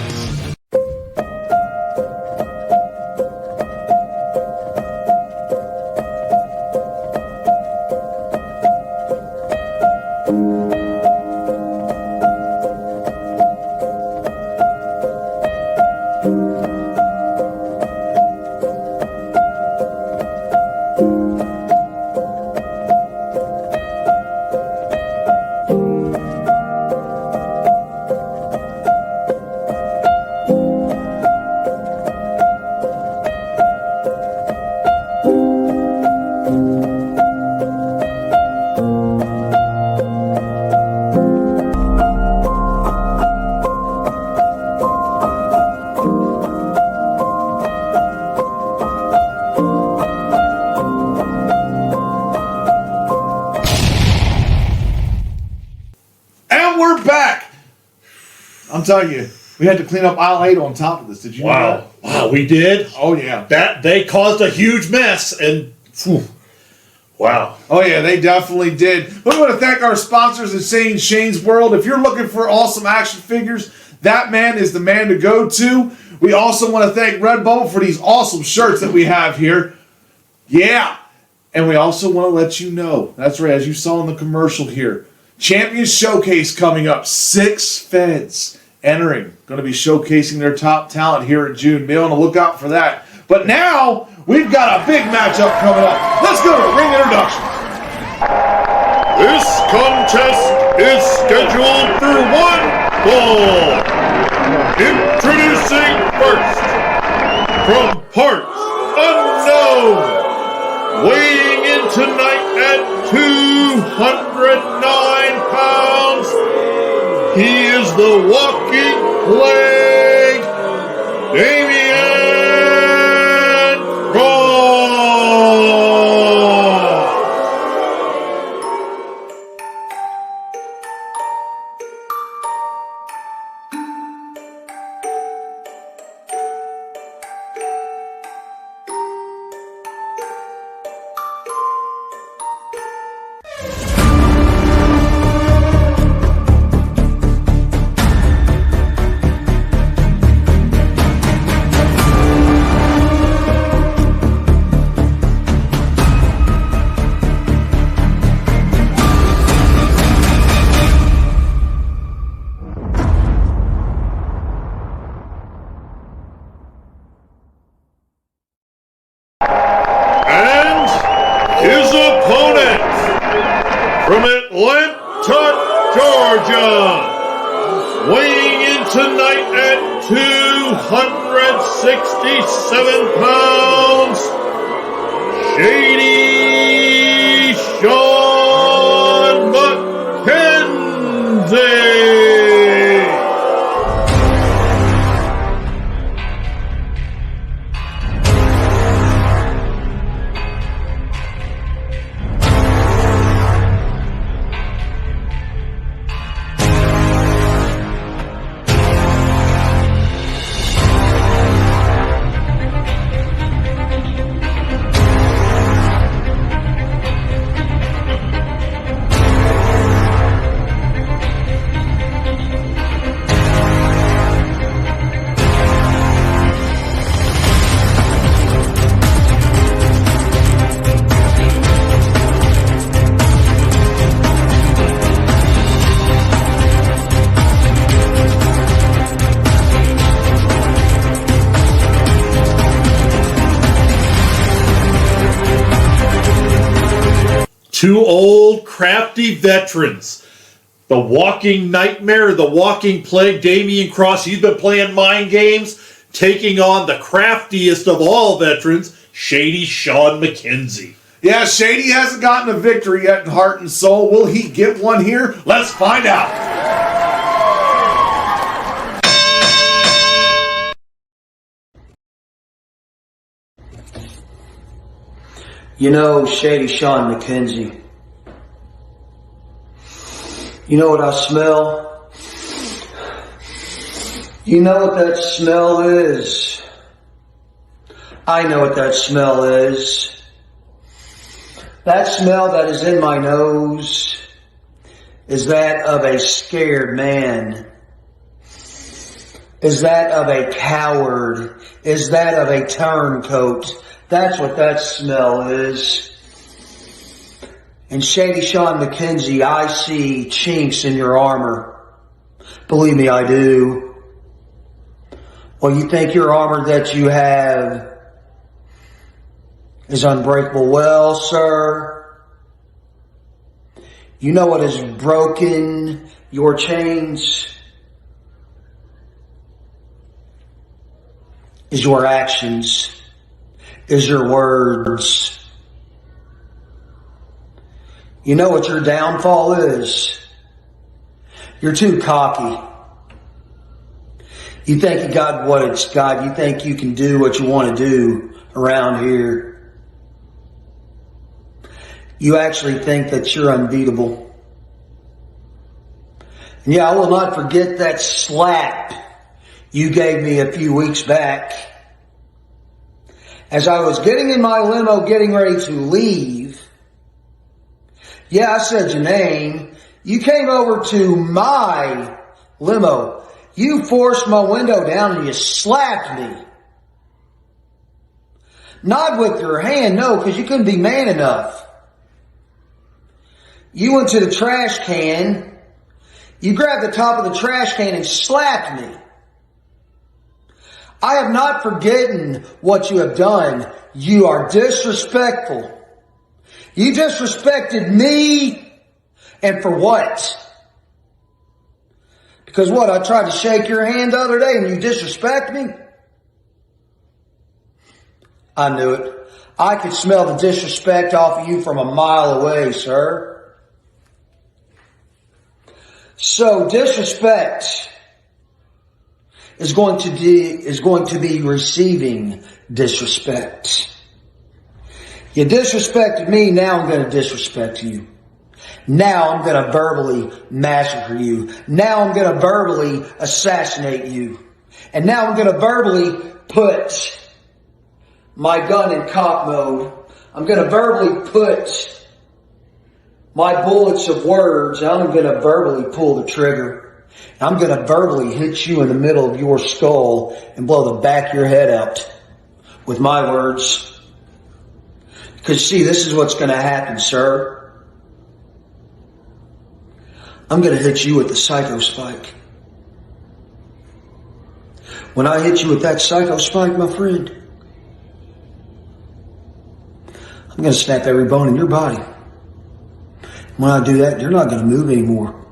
We're back. I'm telling you, we had to clean up aisle 8 on top of this. Did you know that? Wow, we did? Oh, yeah. That they caused a huge mess, and wow. Oh, yeah, they definitely did. We want to thank our sponsors at Shane's World. If you're looking for awesome action figures, that man is the man to go to. We also want to thank Redbubble for these awesome shirts that we have here. Yeah. And we also want to let you know, that's right, as you saw in the commercial here, Champions Showcase coming up. 6 feds entering. Going to be showcasing their top talent here in June. Be on the lookout for that. But now, we've got a big matchup coming up. Let's go to ring introduction. This contest is scheduled for 1 fall. Introducing first, from parts unknown, weighing in tonight at 209 pounds, he is the walking plague, Damian Ross. His opponent from Atlanta, Georgia, weighing in tonight at 267 pounds, Shady Sean McKenzie. Two old, crafty veterans. The walking nightmare, the walking plague, Damian Cross. He's been playing mind games, taking on the craftiest of all veterans, Shady Sean McKenzie. Yeah, Shady hasn't gotten a victory yet in Heart and Soul. Will he get one here? Let's find out. You know, Shady Sean McKenzie, you know what I smell? You know what that smell is? I know what that smell is. That smell that is in my nose is that of a scared man. Is that of a coward? Is that of a turncoat? That's what that smell is. And Shady Sean McKenzie, I see chinks in your armor. Believe me, I do. Well, you think your armor that you have is unbreakable? Well, sir, you know what has broken your chains? Is your actions. Is your words. You know what your downfall is? You're too cocky. You think you got what it's got. You think you can do what you want to do around here. You actually think that you're unbeatable. And yeah, I will not forget that slap you gave me a few weeks back. As I was getting in my limo, getting ready to leave, yeah, I said your name. You came over to my limo. You forced my window down and you slapped me. Not with your hand, no, because you couldn't be man enough. You went to the trash can. You grabbed the top of the trash can and slapped me. I have not forgotten what you have done. You are disrespectful. You disrespected me, and for what? Because what, I tried to shake your hand the other day and you disrespect me? I knew it. I could smell the disrespect off of you from a mile away, sir. So disrespect is going to be receiving disrespect. You disrespected me, now I'm going to disrespect you. Now I'm going to verbally massacre you. Now I'm going to verbally assassinate you. And now I'm going to verbally put my gun in cop mode. I'm going to verbally put my bullets of words, and I'm going to verbally pull the trigger. I'm going to verbally hit you in the middle of your skull and blow the back of your head out with my words. Because see, this is what's going to happen, sir. I'm going to hit you with the psycho spike. When I hit you with that psycho spike, my friend, I'm going to snap every bone in your body. When I do that, you're not going to move anymore.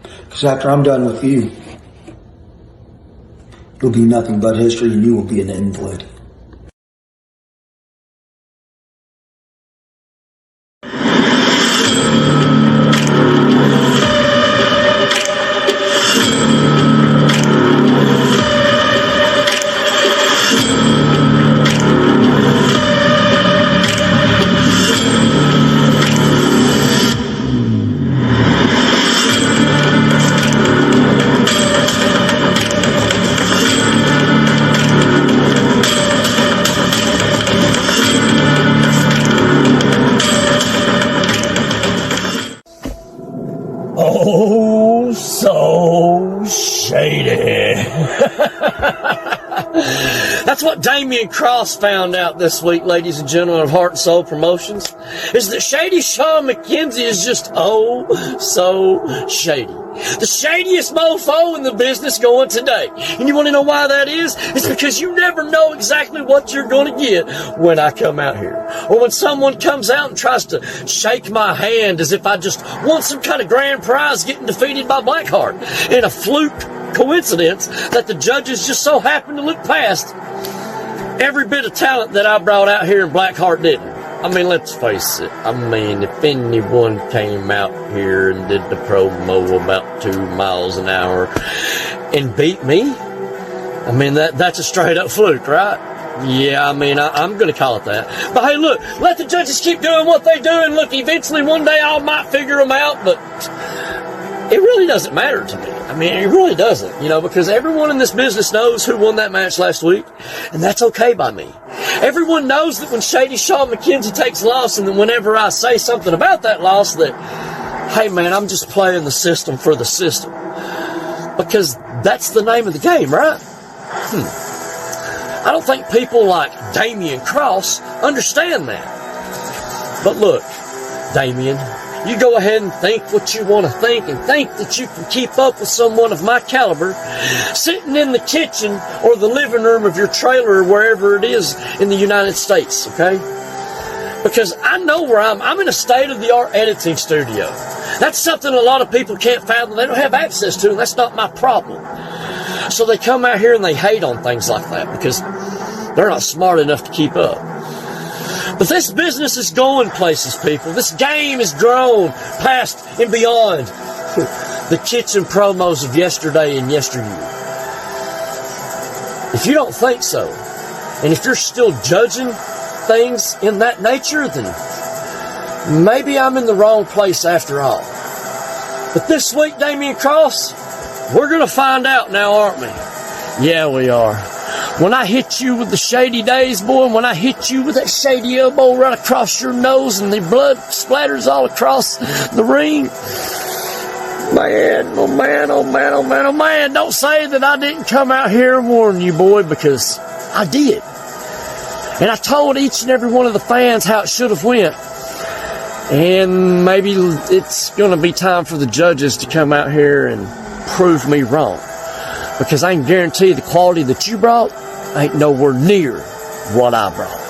Because after I'm done with you, It'll be nothing but history, and you will be an invalid. Oh, so shady. That's what Damian Cross found out this week, ladies and gentlemen of Heart and Soul Promotions, is that Shady Sean McKenzie is just oh so shady. The shadiest mofo in the business going today. And you want to know why that is? It's because you never know exactly what you're going to get when I come out here. Or when someone comes out and tries to shake my hand as if I just won some kind of grand prize getting defeated by Blackheart in a fluke coincidence that the judges just so happened to look past every bit of talent that I brought out here and Blackheart didn't. I mean, let's face it. I mean, if anyone came out here and did the promo about 2 miles an hour and beat me, I mean, that's a straight up fluke, right? Yeah, I mean, I'm going to call it that. But hey, look, let the judges keep doing what they do, and look, eventually one day I might figure them out, but it really doesn't matter to me. I mean, it really doesn't, you know, because everyone in this business knows who won that match last week, and that's okay by me. Everyone knows that when Shady Sean McKenzie takes a loss, and then whenever I say something about that loss, that, hey man, I'm just playing the system for the system. Because that's the name of the game, right? I don't think people like Damian Cross understand that. But look, Damian, you go ahead and think what you want to think and think that you can keep up with someone of my caliber sitting in the kitchen or the living room of your trailer or wherever it is in the United States, okay? Because I know where I'm in a state-of-the-art editing studio. That's something a lot of people can't fathom. They don't have access to, and that's not my problem. So they come out here and they hate on things like that because they're not smart enough to keep up. But this business is going places, people. This game has grown past and beyond the kitchen promos of yesterday and yesteryear. If you don't think so, and if you're still judging things in that nature, then maybe I'm in the wrong place after all. But this week, Damian Cross, we're going to find out now, aren't we? Yeah, we are. When I hit you with the shady days, boy, when I hit you with that shady elbow right across your nose and the blood splatters all across the ring, man, oh man, oh man, oh man, oh man, don't say that I didn't come out here and warn you, boy, because I did. And I told each and every one of the fans how it should have went. And maybe it's going to be time for the judges to come out here and prove me wrong. Because I can guarantee the quality that you brought ain't nowhere near what I brought.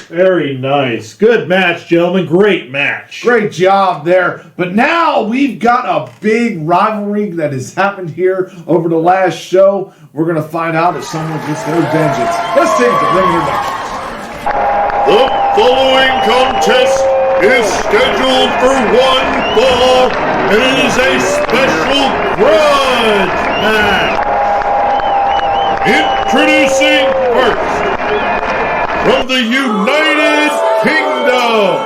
Very nice. Good match, gentlemen. Great match. Great job there. But now we've got a big rivalry that has happened here over the last show. We're going to find out if someone gets their vengeance. Let's take the ring introduction. The following contest is scheduled for one fall, and it is a special grudge match. Introducing first, from the United Kingdom,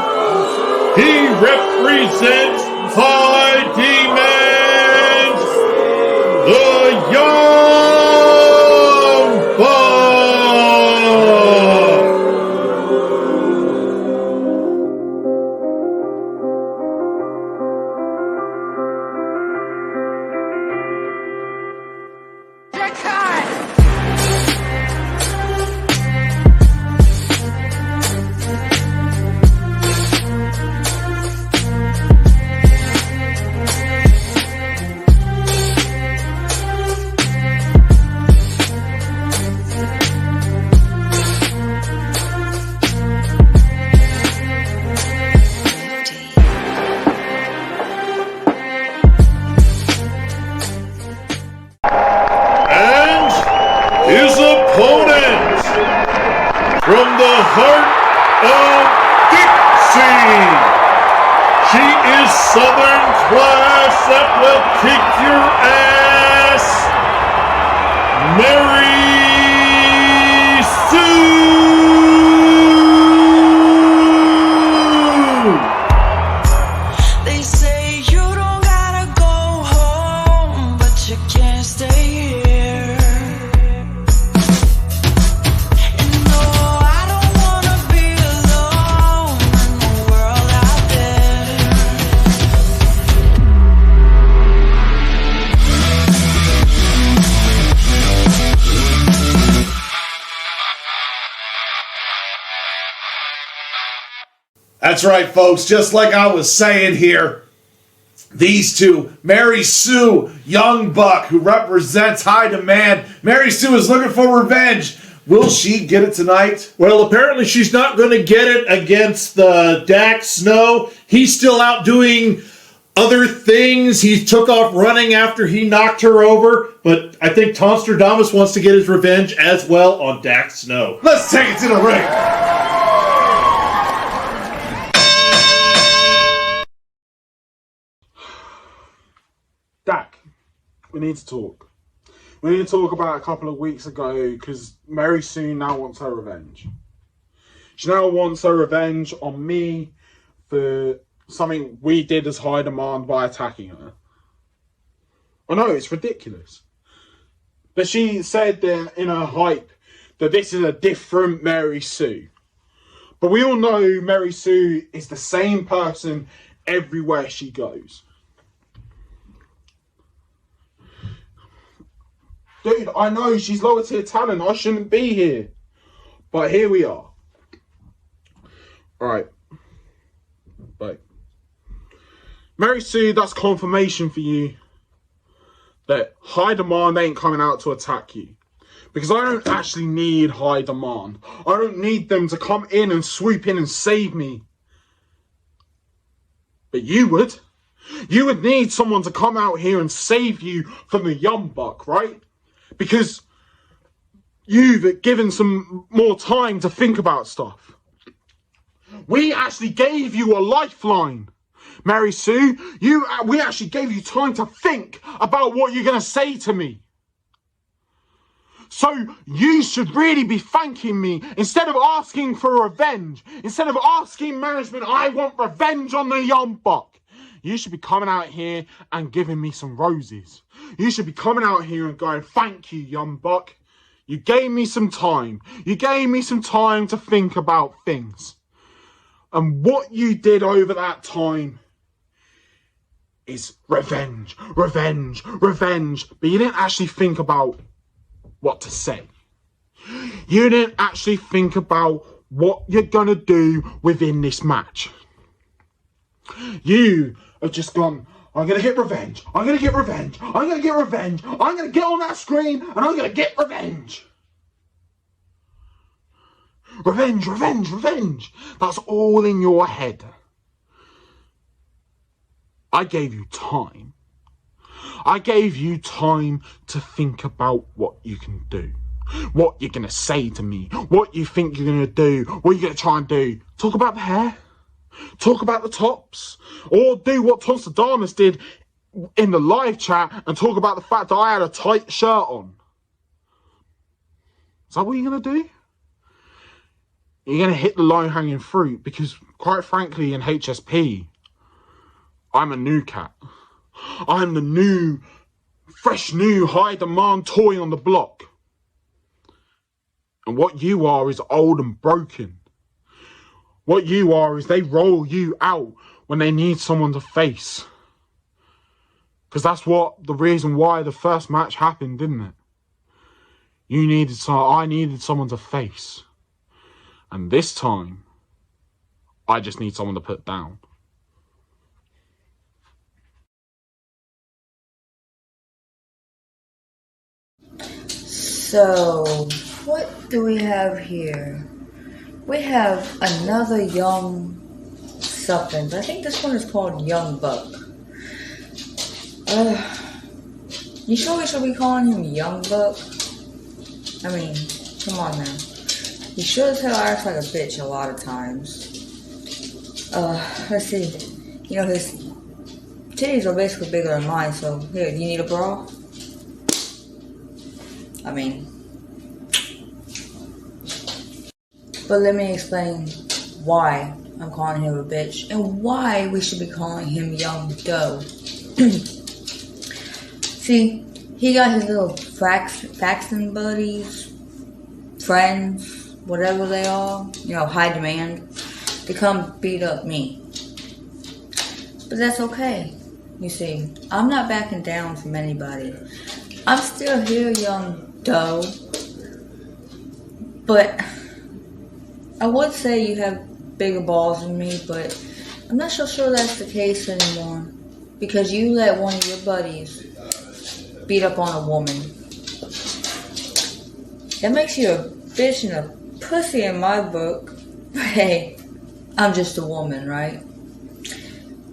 he represents High Demons, the Young Bucks. his opponent, from the heart of Dixie, she is Southern class that will kick your ass, Mary Sue! They say you don't gotta go home, but you can't stay here. And no, I don't wanna be alone in the world out there. That's right, folks. Just like I was saying here, these two, Mary Sue, young buck who represents High Demand. Mary Sue is looking for revenge. Will she get it tonight? Well, apparently she's not going to get it against Dax Snow. He's still out doing other things. He took off running after he knocked her over. But I think Tonstradamus wants to get his revenge as well on Dax Snow. Let's take it to the ring. Dak, we need to talk. We need to talk about a couple of weeks ago because Mary Sue now wants her revenge. She now wants her revenge on me for something we did as High Demand by attacking her. I know, it's ridiculous. But she said that in her hype that this is a different Mary Sue. But we all know Mary Sue is the same person everywhere she goes. Dude, I know she's lower tier talent. I shouldn't be here. But here we are. Alright. Right. Mary Sue, that's confirmation for you that High Demand ain't coming out to attack you. Because I don't actually need High Demand. I don't need them to come in and swoop in and save me. But you would. You would need someone to come out here and save you from the young buck, right? Because you've given some more time to think about stuff. We actually gave you a lifeline, Mary Sue. We actually gave you time to think about what you're going to say to me. So you should really be thanking me instead of asking for revenge. Instead of asking management, I want revenge on the young buck. You should be coming out here and giving me some roses. You should be coming out here and going, thank you, young buck. You gave me some time. You gave me some time to think about things. And what you did over that time is revenge, revenge, revenge. But you didn't actually think about what to say. You didn't actually think about what you're going to do within this match. You have just gone, I'm going to get revenge. I'm going to get revenge. I'm going to get revenge. I'm going to get on that screen and I'm going to get revenge. Revenge, revenge, revenge. That's all in your head. I gave you time. I gave you time to think about what you can do. What you're going to say to me. What you think you're going to do. What you're going to try and do. Talk about the hair. Talk about the tops. Or do what Tonstradamus did in the live chat and talk about the fact that I had a tight shirt on. Is that what you're going to do? You're going to hit the low-hanging fruit because, quite frankly, in HSP, I'm a new cat. I'm the new, fresh new High Demand toy on the block. And what you are is old and broken. What you are is they roll you out when they need someone to face. Because that's the reason why the first match happened, didn't it? I needed someone to face. And this time, I just need someone to put down. So, what do we have here? We have another young something. I think this one is called Young Buck. You sure we should be calling him Young Buck? I mean, come on now. He sure as hell acts like a bitch a lot of times. Let's see. You know, his titties are basically bigger than mine, so here, you need a bra? I mean, but let me explain why I'm calling him a bitch and why we should be calling him Young Doe. See, he got his little faction buddies, friends, whatever they are, you know, high demand, to come beat up me. But that's okay. You see, I'm not backing down from anybody. I'm still here, Young Doe. But I would say you have bigger balls than me, but I'm not so sure that's the case anymore. Because you let one of your buddies beat up on a woman. That makes you a bitch and a pussy in my book. But hey, I'm just a woman, right?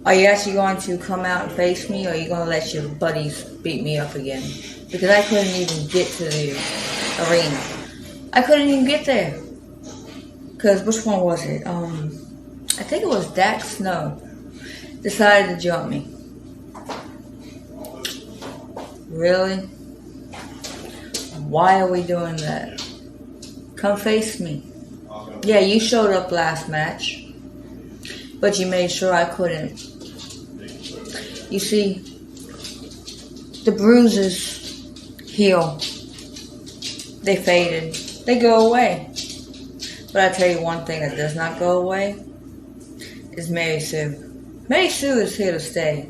Are you actually going to come out and face me, or are you going to let your buddies beat me up again? Because I couldn't even get to the arena. I couldn't even get there. Because which one was it? I think it was Dax Snow decided to jump me. Really? Why are we doing that? Come face me. Yeah, you showed up last match, but you made sure I couldn't. You see, the bruises heal. They faded. They go away. But I tell you one thing that does not go away is Mary Sue. Mary Sue is here to stay.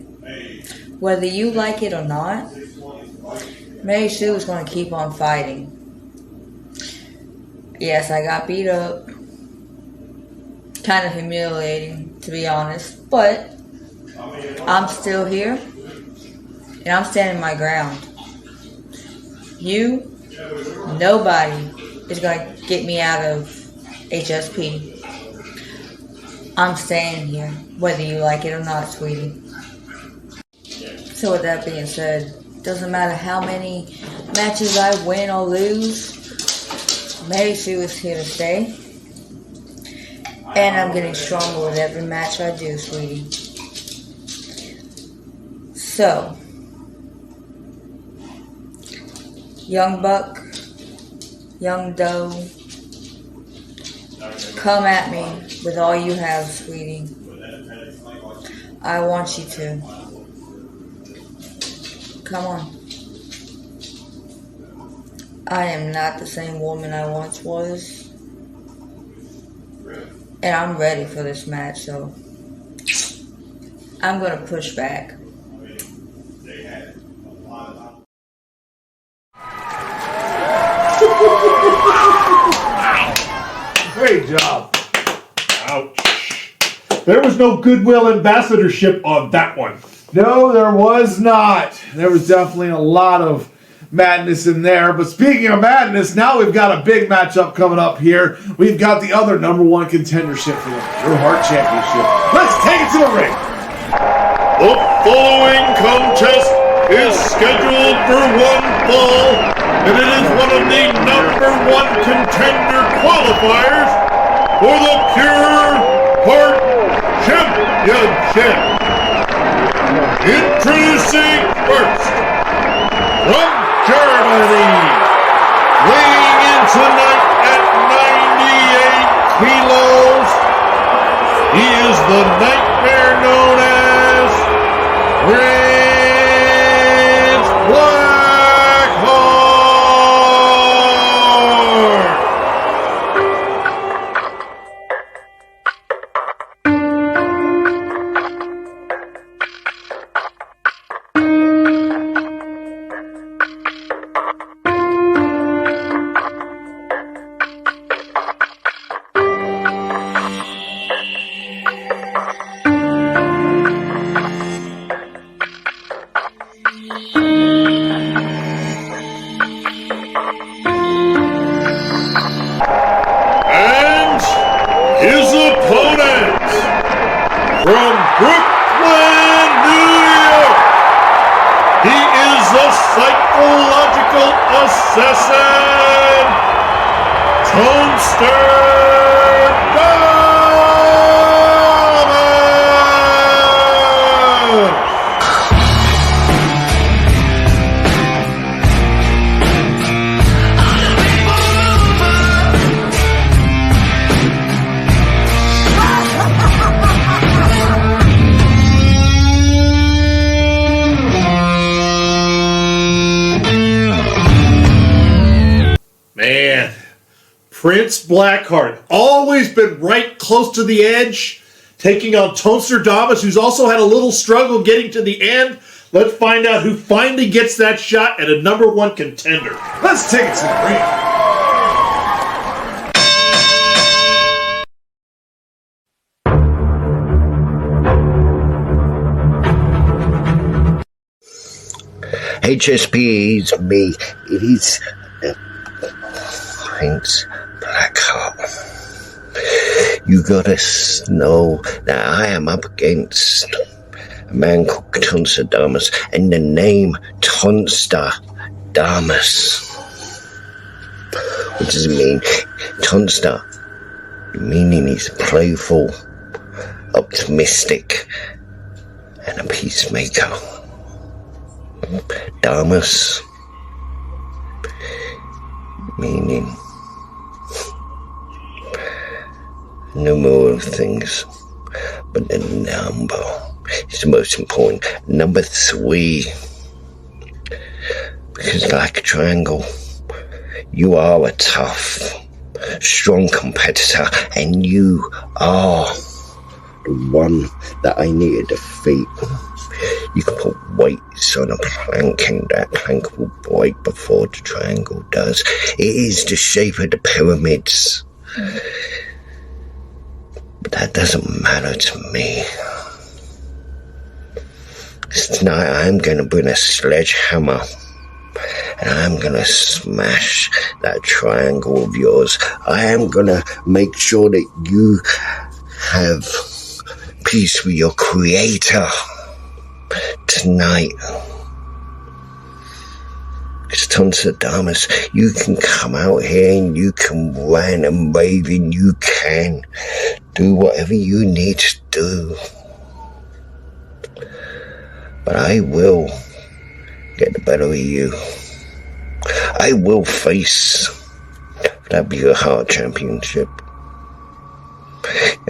Whether you like it or not, Mary Sue is going to keep on fighting. Yes, I got beat up. Kind of humiliating, to be honest. But I'm still here. And I'm standing my ground. You, nobody is going to get me out of HSP. I'm staying here, whether you like it or not, sweetie. So with that being said, doesn't matter how many matches I win or lose, Mary Sue is here to stay. And I'm getting stronger with every match I do, sweetie. So, Young Buck, Young Doe, come at me with all you have, sweetie. I want you to. Come on. I am not the same woman I once was. And I'm ready for this match, so I'm going to push back. Great job. Ouch. There was no goodwill ambassadorship on that one. No, there was not. There was definitely a lot of madness in there. But speaking of madness, now we've got a big matchup coming up here. We've got the other #1 contendership for the Pure Heart Championship. Let's take it to the ring. The following contest is scheduled for one fall, and it is one of the #1 contender qualifiers for the Pure Heart Championship. Introducing first, from Germany, weighing in tonight at 98 kilos, he is the nightmare known as Prince Blackheart. And his opponent, from Brooklyn, New York, he is a psychological assassin, Tonster Man, Prince Blackheart, always been right close to the edge, taking on Tonster Damas, who's also had a little struggle getting to the end. Let's find out who finally gets that shot at a #1 contender. Let's take it to the ring. HSP is me. It is Prince Blackheart. You gotta know that I am up against a man called Tonster Damas, and the name Tonster Damas. What does it mean? Tonster, meaning he's playful, optimistic, and a peacemaker. Damas, meaning numerous things, but the number is the most important. Number 3, because like a triangle, you are a tough, strong competitor, and you are the one that I need to defeat. You can put weights on a plank and that plank will break before the triangle does. It is the shape of the pyramids. But that doesn't matter to me. Tonight I'm going to bring a sledgehammer and I'm going to smash that triangle of yours. I am going to make sure that you have peace with your creator tonight. Because Tonster Damas, you can come out here and you can rant and rave and you can do whatever you need to do. But I will get the better of you. I will face that Pure Heart Championship.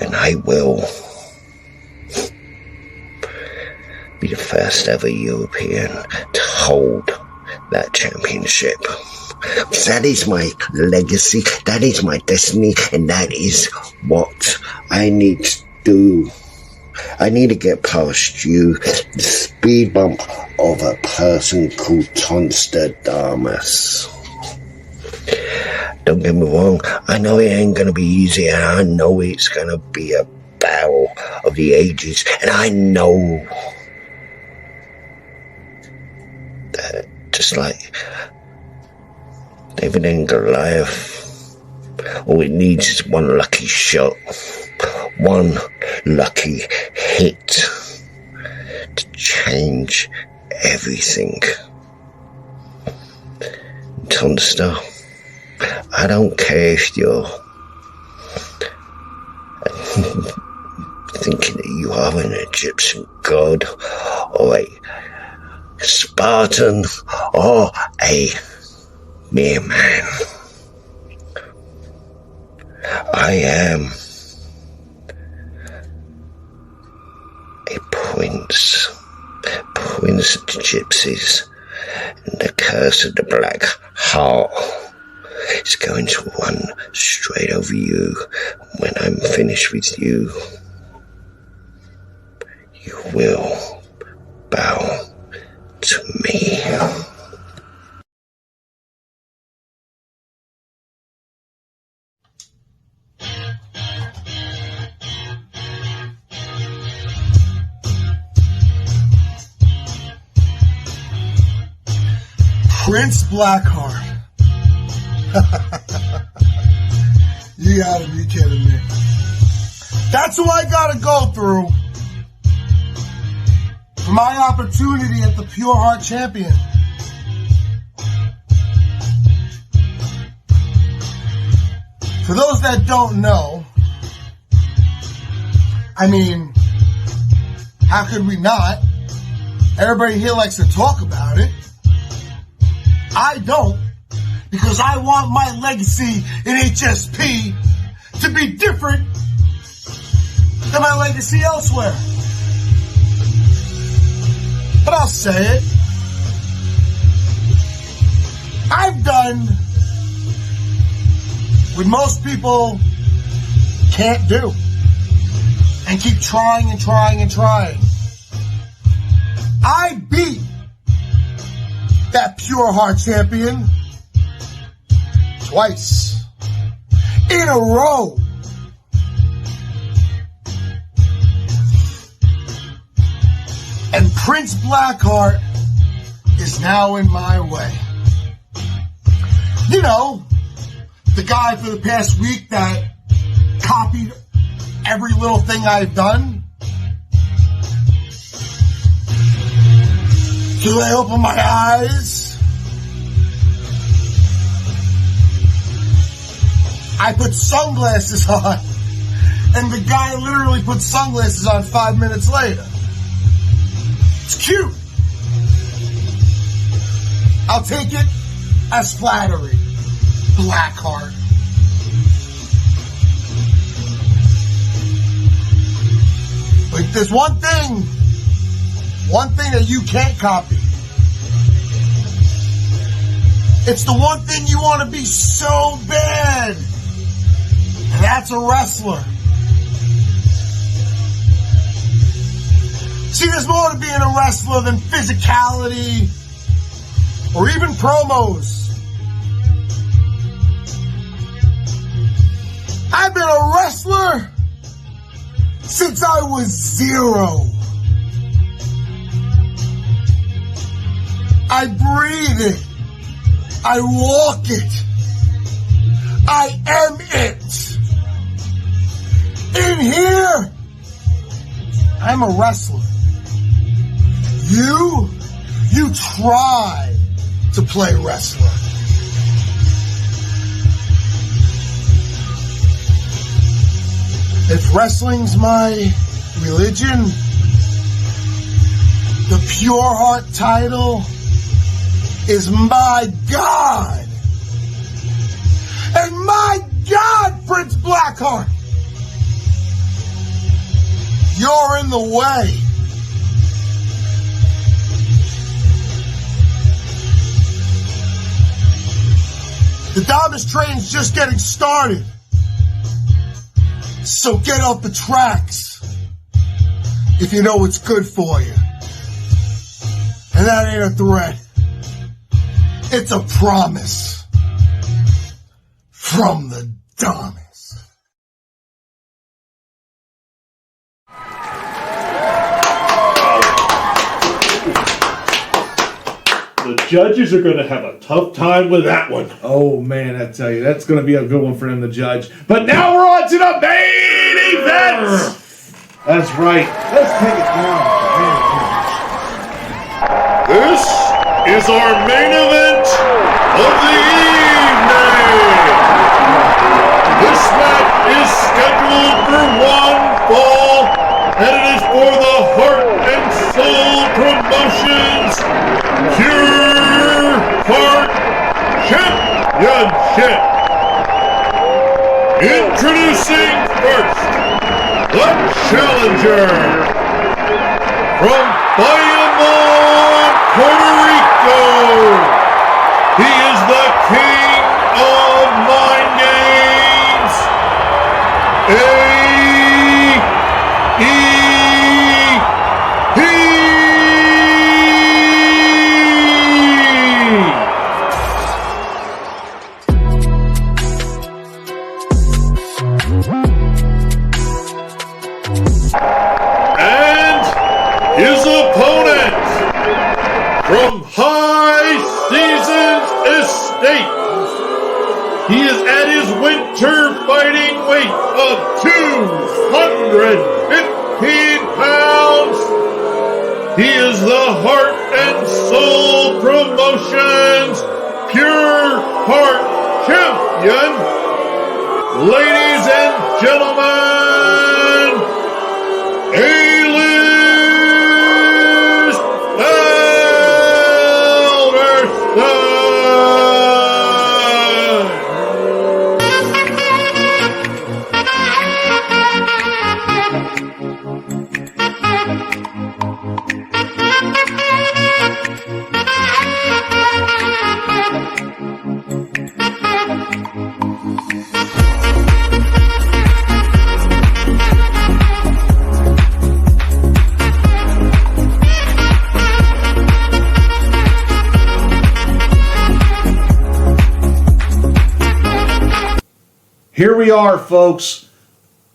And I will be the first ever European to hold that championship. That is my legacy, that is my destiny, and that is what I need to do. I need to get past you, the speed bump of a person called Tonster Damas. Don't get me wrong, I know it ain't gonna be easy, and I know it's gonna be a battle of the ages, and I know that just like David and Goliath, all it needs is one lucky shot, one lucky hit to change everything. Tonster, I don't care if you're thinking that you are an Egyptian god or a Spartan or a mere man. I am a prince of the gypsies, and the curse of the Black Heart is going to run straight over you. When I'm finished with you, you will bow to me. Prince Blackheart. You gotta be kidding me. That's who I gotta go through for my opportunity at the Pure Heart Champion. For those that don't know, I mean, how could we not? Everybody here likes to talk about it. I don't, because I want my legacy in HSP to be different than my legacy elsewhere. But I'll say it. I've done what most people can't do. And keep trying and trying and trying. I beat that Pure Heart champion twice in a row. And Prince Blackheart is now in my way. You know, the guy for the past week that copied every little thing I've done. Till I open my eyes, I put sunglasses on, and the guy literally put sunglasses on 5 minutes later. It's cute. I'll take it as flattery. Blackheart. But there's one thing that you can't copy. It's the one thing you want to be so bad. And that's a wrestler. See, there's more to being a wrestler than physicality or even promos. I've been a wrestler since I was 0. I breathe it. I walk it. I am it. In here, I'm a wrestler. You try to play wrestler. If wrestling's my religion, the Pure Heart title is my God. And my God, Prince Blackheart, you're in the way. The Domus train's just getting started. So get off the tracks if you know what's good for you. And that ain't a threat. It's a promise from the Domus. The judges are going to have a tough time with that one. Oh, man, I tell you, that's going to be a good one for them to judge. But now we're on to the main event! That's right. Let's take it down. This is our main event of the evening. This match is scheduled for one fall, and it is for the Heart and Soul Promotions Pure Heart Championship. Introducing first, the challenger from Bayamon, Puerto Rico. He is the king of mind games. And his opponent from High Seasons Estate. He is at his winter fighting weight of 215 pounds. He is the Heart and Soul Promotions Pure Heart Champion, Ladies and gentlemen, A-list Here we are, folks.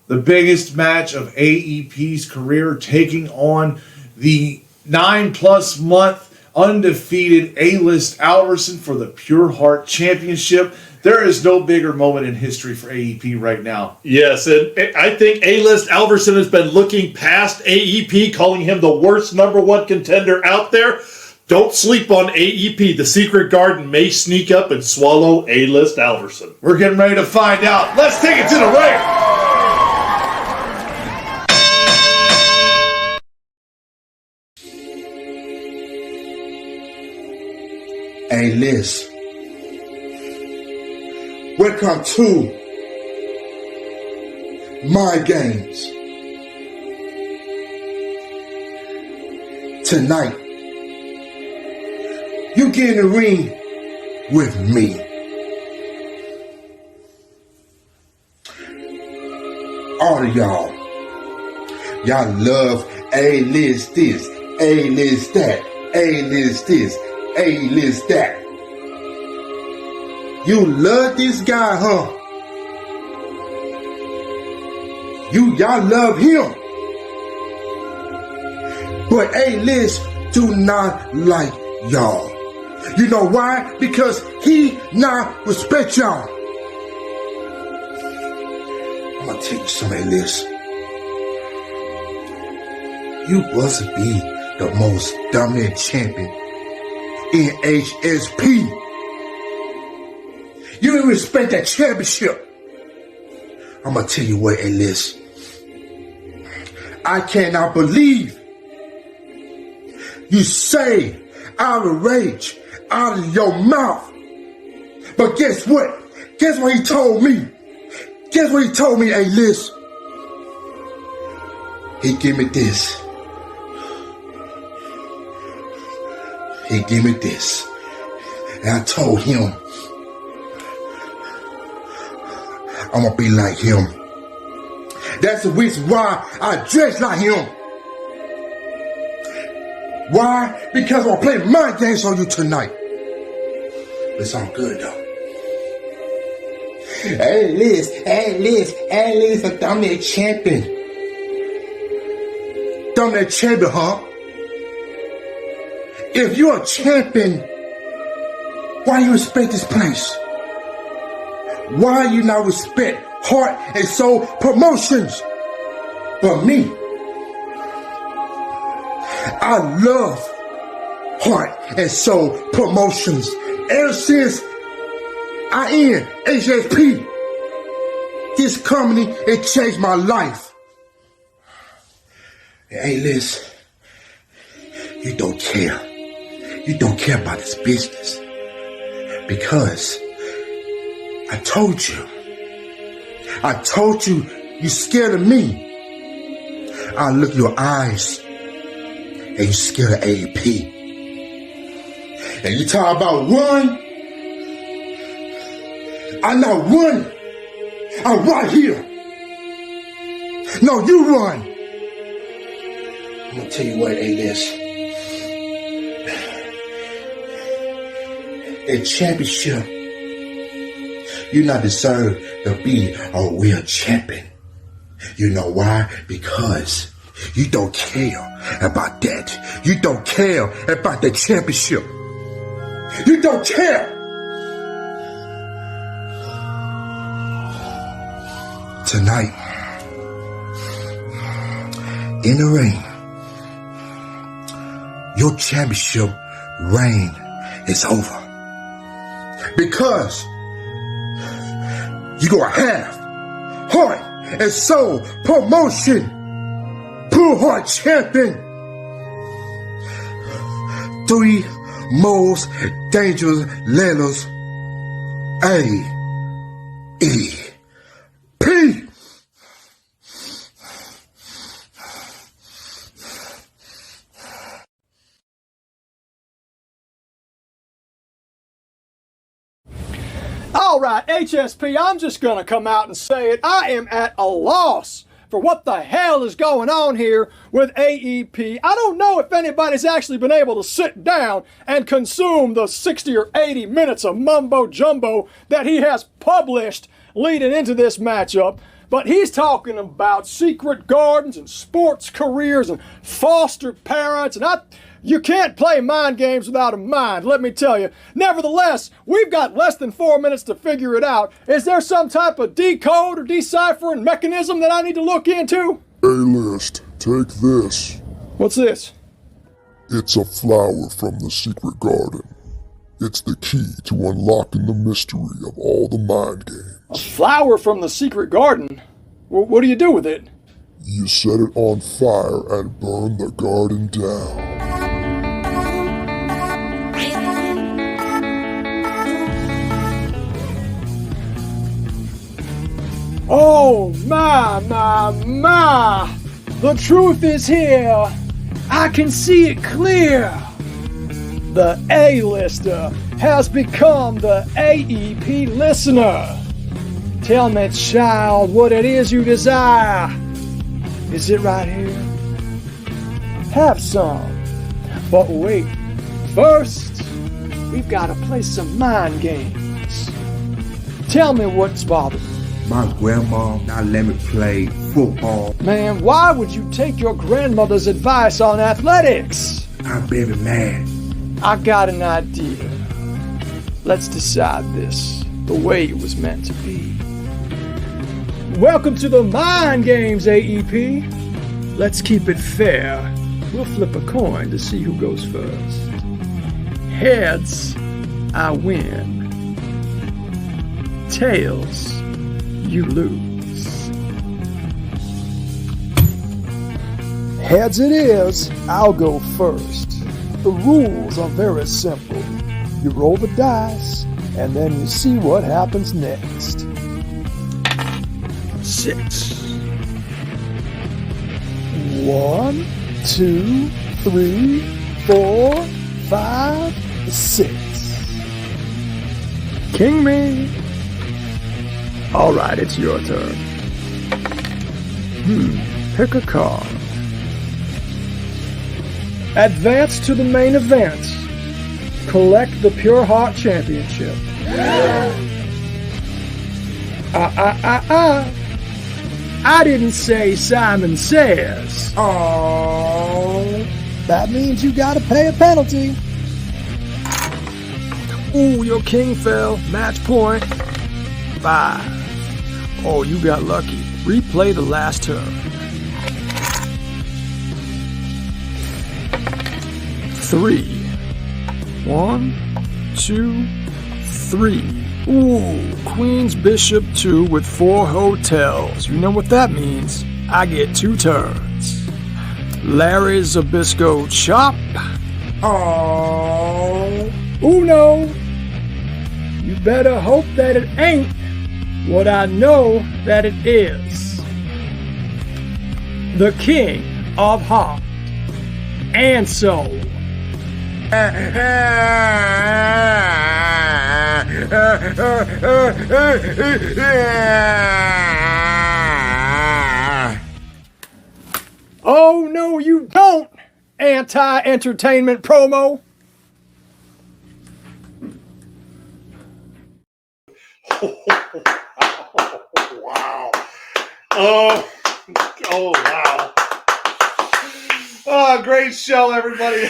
The biggest match of AEP's career, taking on the 9+ month undefeated A-list Alverson for the Pure Heart Championship. There is no bigger moment in history for AEP right now. Yes, and I think A-list Alverson has been looking past AEP, calling him the worst #1 contender out there. Don't sleep on AEP. The Secret Garden may sneak up and swallow A-list Alverson. We're getting ready to find out. Let's take it to the ring. Hey, Liz. Welcome to Mind Games. Tonight, you get in the ring with me. All of y'all love A-list this, A-list that, A-list this, A-list that. You love this guy, huh? Y'all love him. But A-list do not like y'all. You know why? Because he not respect y'all. I'm gonna tell you something, A-list. You must be the most dominant champion in HSP. You didn't respect that championship. I'm gonna tell you what, A-list. I cannot believe you say out of rage, out of your mouth. But guess what? Guess what he told me? Guess what he told me, A-list? He gave me this. He gave me this. And I told him, I'm gonna be like him. That's the reason why I dress like him. Why? Because I'm gonna play mind games on you tonight. It's all good though. Hey Liz, a dominant champion. Dominant champion, huh? If you're a champion, why you respect this place? Why you not respect Heart and Soul Promotions? But me, I love Heart and Soul Promotions. Ever since I in HSP, this company, it changed my life. Hey, Liz, you don't care. You don't care about this business. Because I told you you scared of me. I look in your eyes and you scared of AEP. And you talk about run. I'm not running. I'm right here. No, you run. I'm gonna tell you what, A-list. A championship, you not deserve to be a real champion. You know why? Because you don't care about that. You don't care about the championship. You don't care. Tonight, in the ring, your championship reign is over. Because you're gonna have Heart and Soul Promotion Pull Heart Champion. 3 most dangerous letters. A-E-P. All right, HSP, I'm just going to come out and say it. I am at a loss for what the hell is going on here with AEP. I don't know if anybody's actually been able to sit down and consume the 60 or 80 minutes of mumbo jumbo that he has published leading into this matchup. But he's talking about secret gardens and sports careers and foster parents, and you can't play mind games without a mind, let me tell you. Nevertheless, we've got less than 4 minutes to figure it out. Is there some type of decode or deciphering mechanism that I need to look into? A-list, take this. What's this? It's a flower from the secret garden. It's the key to unlocking the mystery of all the mind games. A flower from the secret garden? What do you do with it? You set it on fire and burn the garden down. Oh, my. The truth is here. I can see it clear. The A-lister has become the AEP listener. Tell me, child, what it is you desire. Is it right here? Have some. But wait. First, we've got to play some mind games. Tell me what's bothering you. My grandma not let me play football. Man, why would you take your grandmother's advice on athletics? I'm very mad. I got an idea. Let's decide this the way it was meant to be. Welcome to the Mind Games, AEP. Let's keep it fair. We'll flip a coin to see who goes first. Heads, I win. Tails, you lose. Heads it is, I'll go first. The rules are very simple. You roll the dice, and then you see what happens next. 6. 1, 2, 3, 4, 5, 6. King me. All right, it's your turn. Pick a card. Advance to the main event. Collect the Pure Heart Championship. I didn't say Simon Says. Oh, that means you gotta pay a penalty. Ooh, your king fell. Match point. 5. Oh, you got lucky. Replay the last turn. 3. 1, 2, 3. Ooh, Queen's Bishop 2 with 4 hotels. You know what that means. I get 2 turns. Larry's Zabisco Chop. Oh. Uno. You better hope that it ain't what I know that it is. The King of Heart and Soul. Oh, no, you don't, anti-entertainment promo. Wow. Oh, wow. Oh, great show, everybody.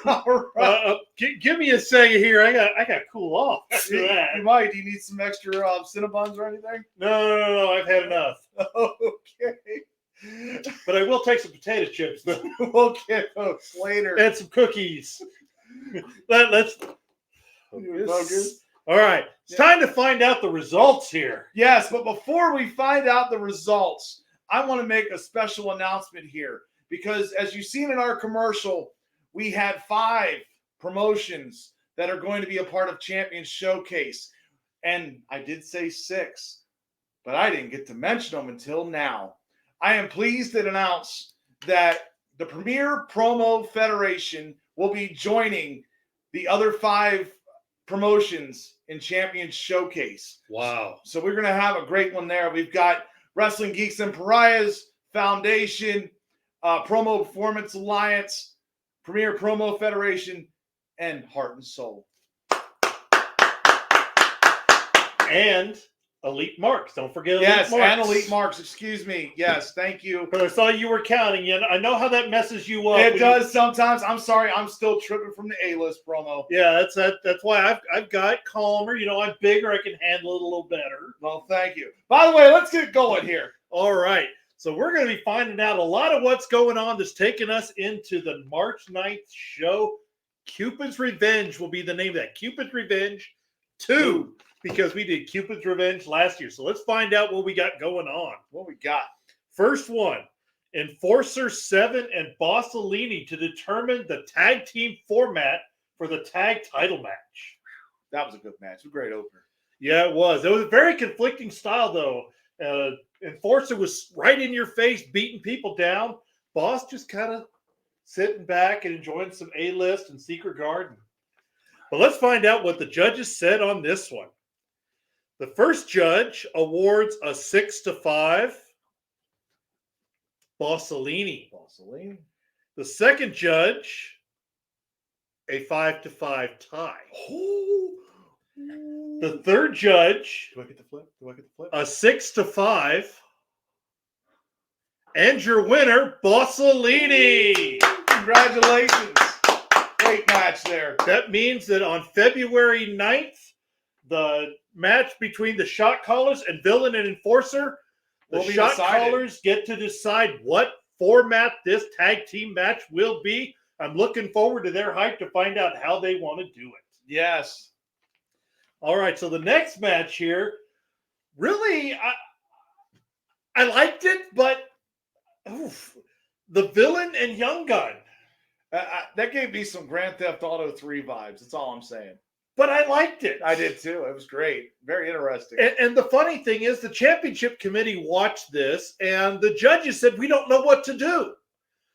All right. Give me a second here. I got to cool off after that. You might. Do you need some extra Cinnabons or anything? No. I've had enough. Okay. But I will take some potato chips, though. We'll get those later. And some cookies. Let's. Focus. All right. It's time to find out the results here. Yes, but before we find out the results, I want to make a special announcement here because as you've seen in our commercial, we had 5 promotions that are going to be a part of Champions Showcase. And I did say 6, but I didn't get to mention them until now. I am pleased to announce that the Premier Promo Federation will be joining the other 5 promotions in Champions Showcase. Wow. So we're going to have a great one there. We've got Wrestling Geeks and Pariahs Foundation, Promo Performance Alliance, Premier Promo Federation, and Heart and Soul. And Elite Marks. Don't forget Elite Marks. Marks. And Elite Marks. Excuse me. Yes, thank you. But I saw you were counting. And I know how that messes you up. It does sometimes. I'm sorry. I'm still tripping from the A-list promo. Yeah, that's why I've got calmer. I'm bigger. I can handle it a little better. Well, thank you. By the way, let's get going here. All right. So we're going to be finding out a lot of what's going on that's taking us into the March 9th show. Cupid's Revenge will be the name of that. Cupid's Revenge 2. Because we did Cupid's Revenge last year. So let's find out what we got going on. What we got. First one, Enforcer 7 and Bossellini to determine the tag team format for the tag title match. That was a good match. A great opener. Yeah, it was. It was a very conflicting style, though. Enforcer was right in your face, beating people down. Boss just kind of sitting back and enjoying some A-list and Secret Garden. But let's find out what the judges said on this one. The first judge awards a 6-5. Bossellini. The second judge, a 5-5 tie. The third judge, do I get the flip? a 6-5. And your winner, Bossellini. Congratulations. Great match there. That means that on February 9th, the match between the shot callers and Villain and Enforcer, the shot callers get to decide what format this tag team match will be. I'm looking forward to their hype to find out how they want to do it. Yes. All right, so the next match here, really, I liked it, but the Villain and Young Gun. That gave me some Grand Theft Auto 3 vibes. That's all I'm saying. But I liked it. I did too. It was great. Very interesting. And the funny thing is the championship committee watched this and the judges said, we don't know what to do.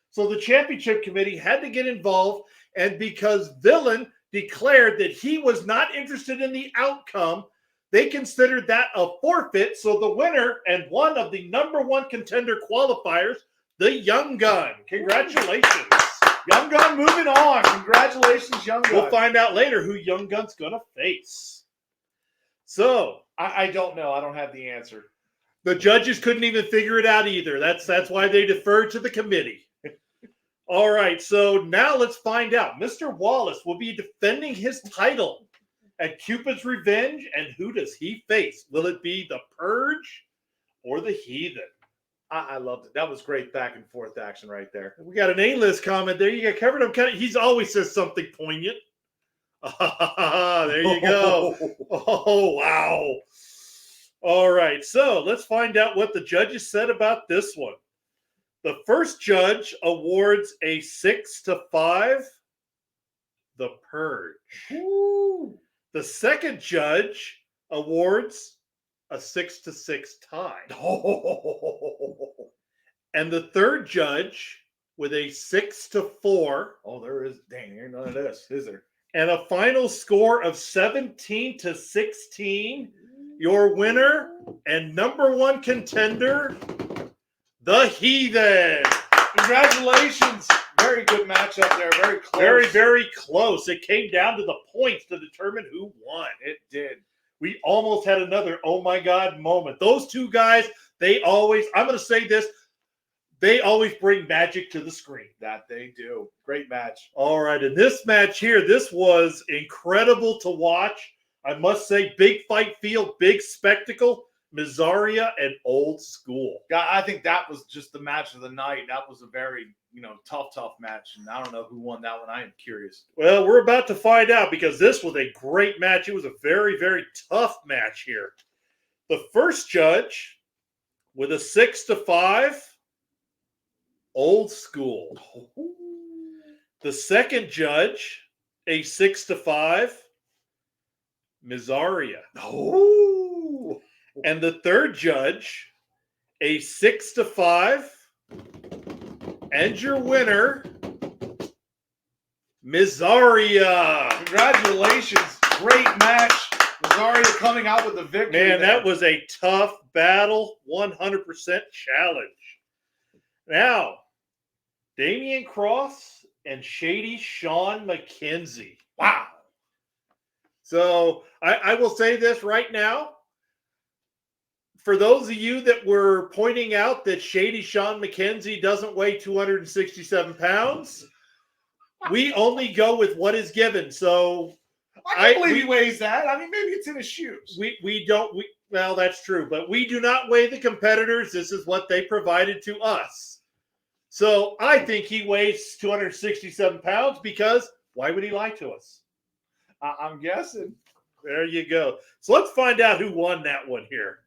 So the championship committee had to get involved. And because Villain declared that he was not interested in the outcome, they considered that a forfeit. So the winner and one of the number 1 contender qualifiers, the Young Gun. Congratulations. Young Gun moving on. Congratulations, Young Gun. We'll find out later who Young Gun's going to face. So, I don't know. I don't have the answer. The judges couldn't even figure it out either. That's why they deferred to the committee. All right, so now let's find out. Mr. Wallace will be defending his title at Cupid's Revenge, and who does he face? Will it be the Purge or the Heathen? I loved it. That was great back and forth action right there. We got an A-list comment there. You got covered up. He's always says something poignant. There you go. Oh, wow. All right, so let's find out what the judges said about this one. The first judge awards a 6-5, the Purge. Ooh. The second judge awards a 6-6 tie. And the third judge with a 6-4. Oh, there is. Dang, there ain't none of this, is there? And a final score of 17-16. Your winner and number 1 contender, the Heathen. Congratulations. Very good matchup there. Very close. Very, very close. It came down to the points to determine who won. It did. We almost had another oh my God moment. Those two guys, I'm going to say this, they always bring magic to the screen. That they do. Great match. All right. In this match here, this was incredible to watch. I must say, big fight field, big spectacle. Mizaria and Old School. I think that was just the match of the night. That was a very, tough match. And I don't know who won that one. I am curious. Well, we're about to find out because this was a great match. It was a very, very tough match here. The first judge with a 6-5, Old School. The second judge, a 6-5, Mizaria. Oh. And the third judge, a 6-5, and your winner, Mizaria. Congratulations. Great match. Mizaria coming out with the victory. Man, that was a tough battle, 100% challenge. Now, Damian Cross and Shady Sean McKenzie. Wow. So I will say this right now. For those of you that were pointing out that Shady Sean McKenzie doesn't weigh 267 pounds, we only go with what is given. So I can't believe he weighs that. I mean, maybe it's in his shoes. Well, that's true, but we do not weigh the competitors. This is what they provided to us. So I think he weighs 267 pounds because why would he lie to us? I'm guessing. There you go. So let's find out who won that one here.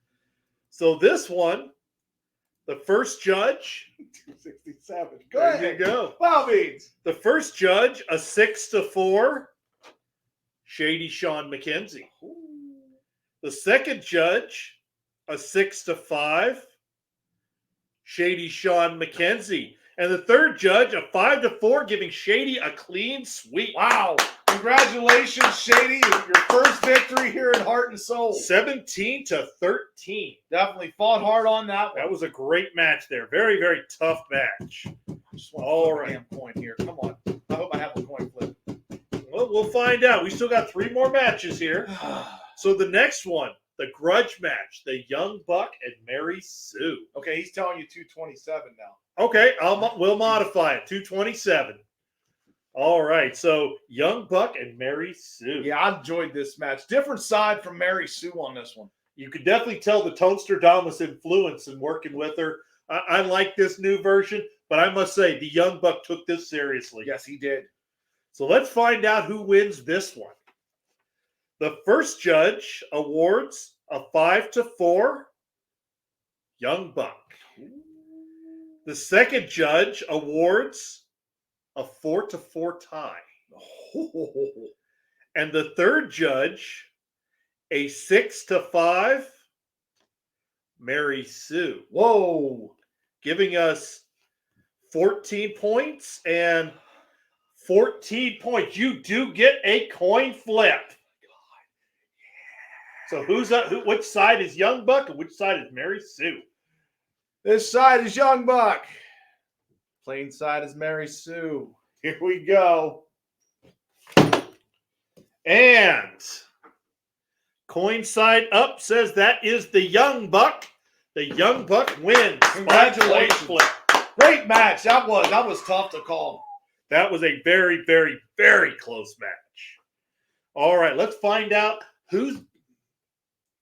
So this one, the first judge, 267. Go there ahead. you go. Wow, beans. The first judge, a 6-4, Shady Sean McKenzie. The second judge, a 6-5, Shady Sean McKenzie. And the third judge, a 5-4, giving Shady a clean sweep. Wow. Congratulations, Shady. Your first victory here in Heart and Soul. 17-13. Definitely fought hard on that one. That was a great match there. Very, very tough match. Just want to flip a damn coin here. Come on. I hope I have a coin flip. Well, we'll find out. We still got 3 more matches here. So the next one, the grudge match, the Young Buck and Mary Sue. Okay, he's telling you 227 now. Okay, we'll modify it. 227. All right, so Young Buck and Mary Sue. Yeah, I enjoyed this match. Different side from Mary Sue on this one. You could definitely tell the Toadsterdamus influence in working with her. I like this new version, but I must say the Young Buck took this seriously. Yes, he did. So let's find out who wins this one. The first judge awards a 5-4, Young Buck. The second judge awards a 4-4 tie. And the third judge, a 6-5, Mary Sue. Whoa. Giving us 14 points and 14 points. You do get a coin flip. So which side is Young Buck and which side is Mary Sue? This side is Young Buck. Plain side is Mary Sue. Here we go. And coin side up says that is the Young Buck. The Young Buck wins. Congratulations. Great match. That was tough to call. That was a very, very, very close match. All right, let's find out who's.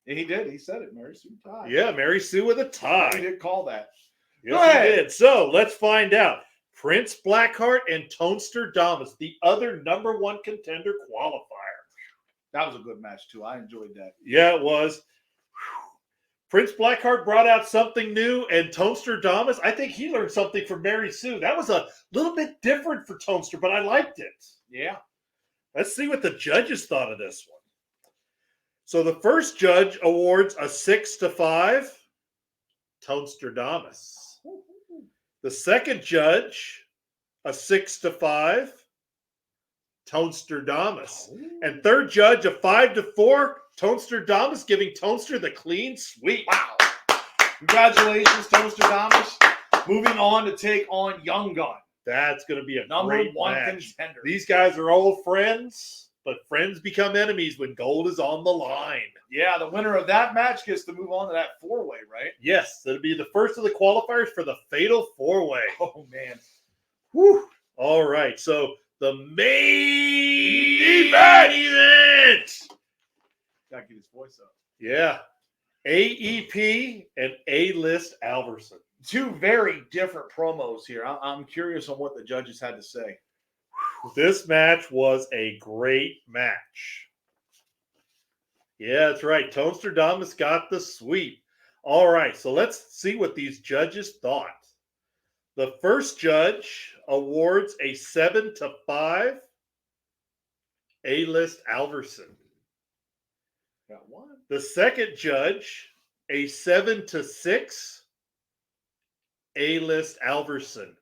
Yeah, he did. He said it. Mary Sue tied. Yeah, Mary Sue with a tie. He did call that. Yes, he did. So let's find out. Prince Blackheart and Toadsterdamus, the other #1 contender qualifier. That was a good match, too. I enjoyed that. Yeah, it was. Prince Blackheart brought out something new, and Toadsterdamus, I think he learned something from Mary Sue. That was a little bit different for Toadster, but I liked it. Yeah. Let's see what the judges thought of this one. So the first judge awards a 6-5, Toadsterdamus. The second judge, a 6-5, Toadsterdamus. And third judge, a 5-4, Toadsterdamus, giving Toadster the clean sweep. Wow. Congratulations, Toadsterdamus. Moving on to take on Young Gun. That's going to be a #1 match. contender. These guys are old friends, but friends become enemies when gold is on the line. Yeah, the winner of that match gets to move on to that 4-way, right? Yes, it'll be the first of the qualifiers for the Fatal 4-Way. Oh, man. Whew. All right, so the main event. Gotta get his voice up. Yeah. AEP and A-List Alverson. Two very different promos here. I'm curious on what the judges had to say. This match was a great match. Yeah, that's right. Tonestradamus got the sweep. All right, so let's see what these judges thought. The first judge awards a 7-5 A-List Alverson. Got one. The second judge, a 7-6 A-List Alverson.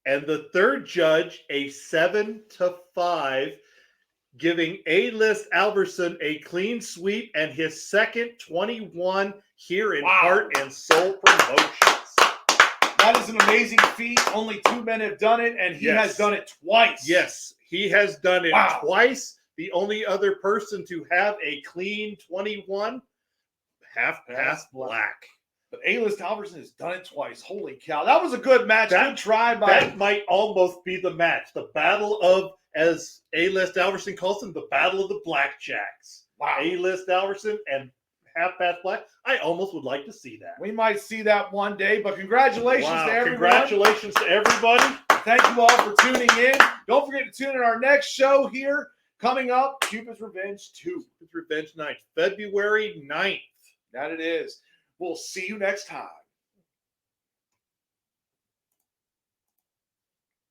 And the third judge, a 7-5, giving A-List Alverson a clean sweep and his second 21 here in Heart and Soul Promotions. That is an amazing feat. Only 2 men have done it, and he has done it twice. Yes, he has done it twice. The only other person to have a clean 21, Half Past Black. But A-List Alverson has done it twice. Holy cow. That was a good match. Good try by... That might almost be the match. The battle of, as A-List Alverson calls them, the battle of the Blackjacks. Wow. A-List Alverson and Half Past Black. I almost would like to see that. We might see that one day, but congratulations to everyone. Congratulations to everybody. Thank you all for tuning in. Don't forget to tune in our next show here. Coming up, Cupid's Revenge 2. Cupid's Revenge Night, February 9th. That it is. We'll see you next time.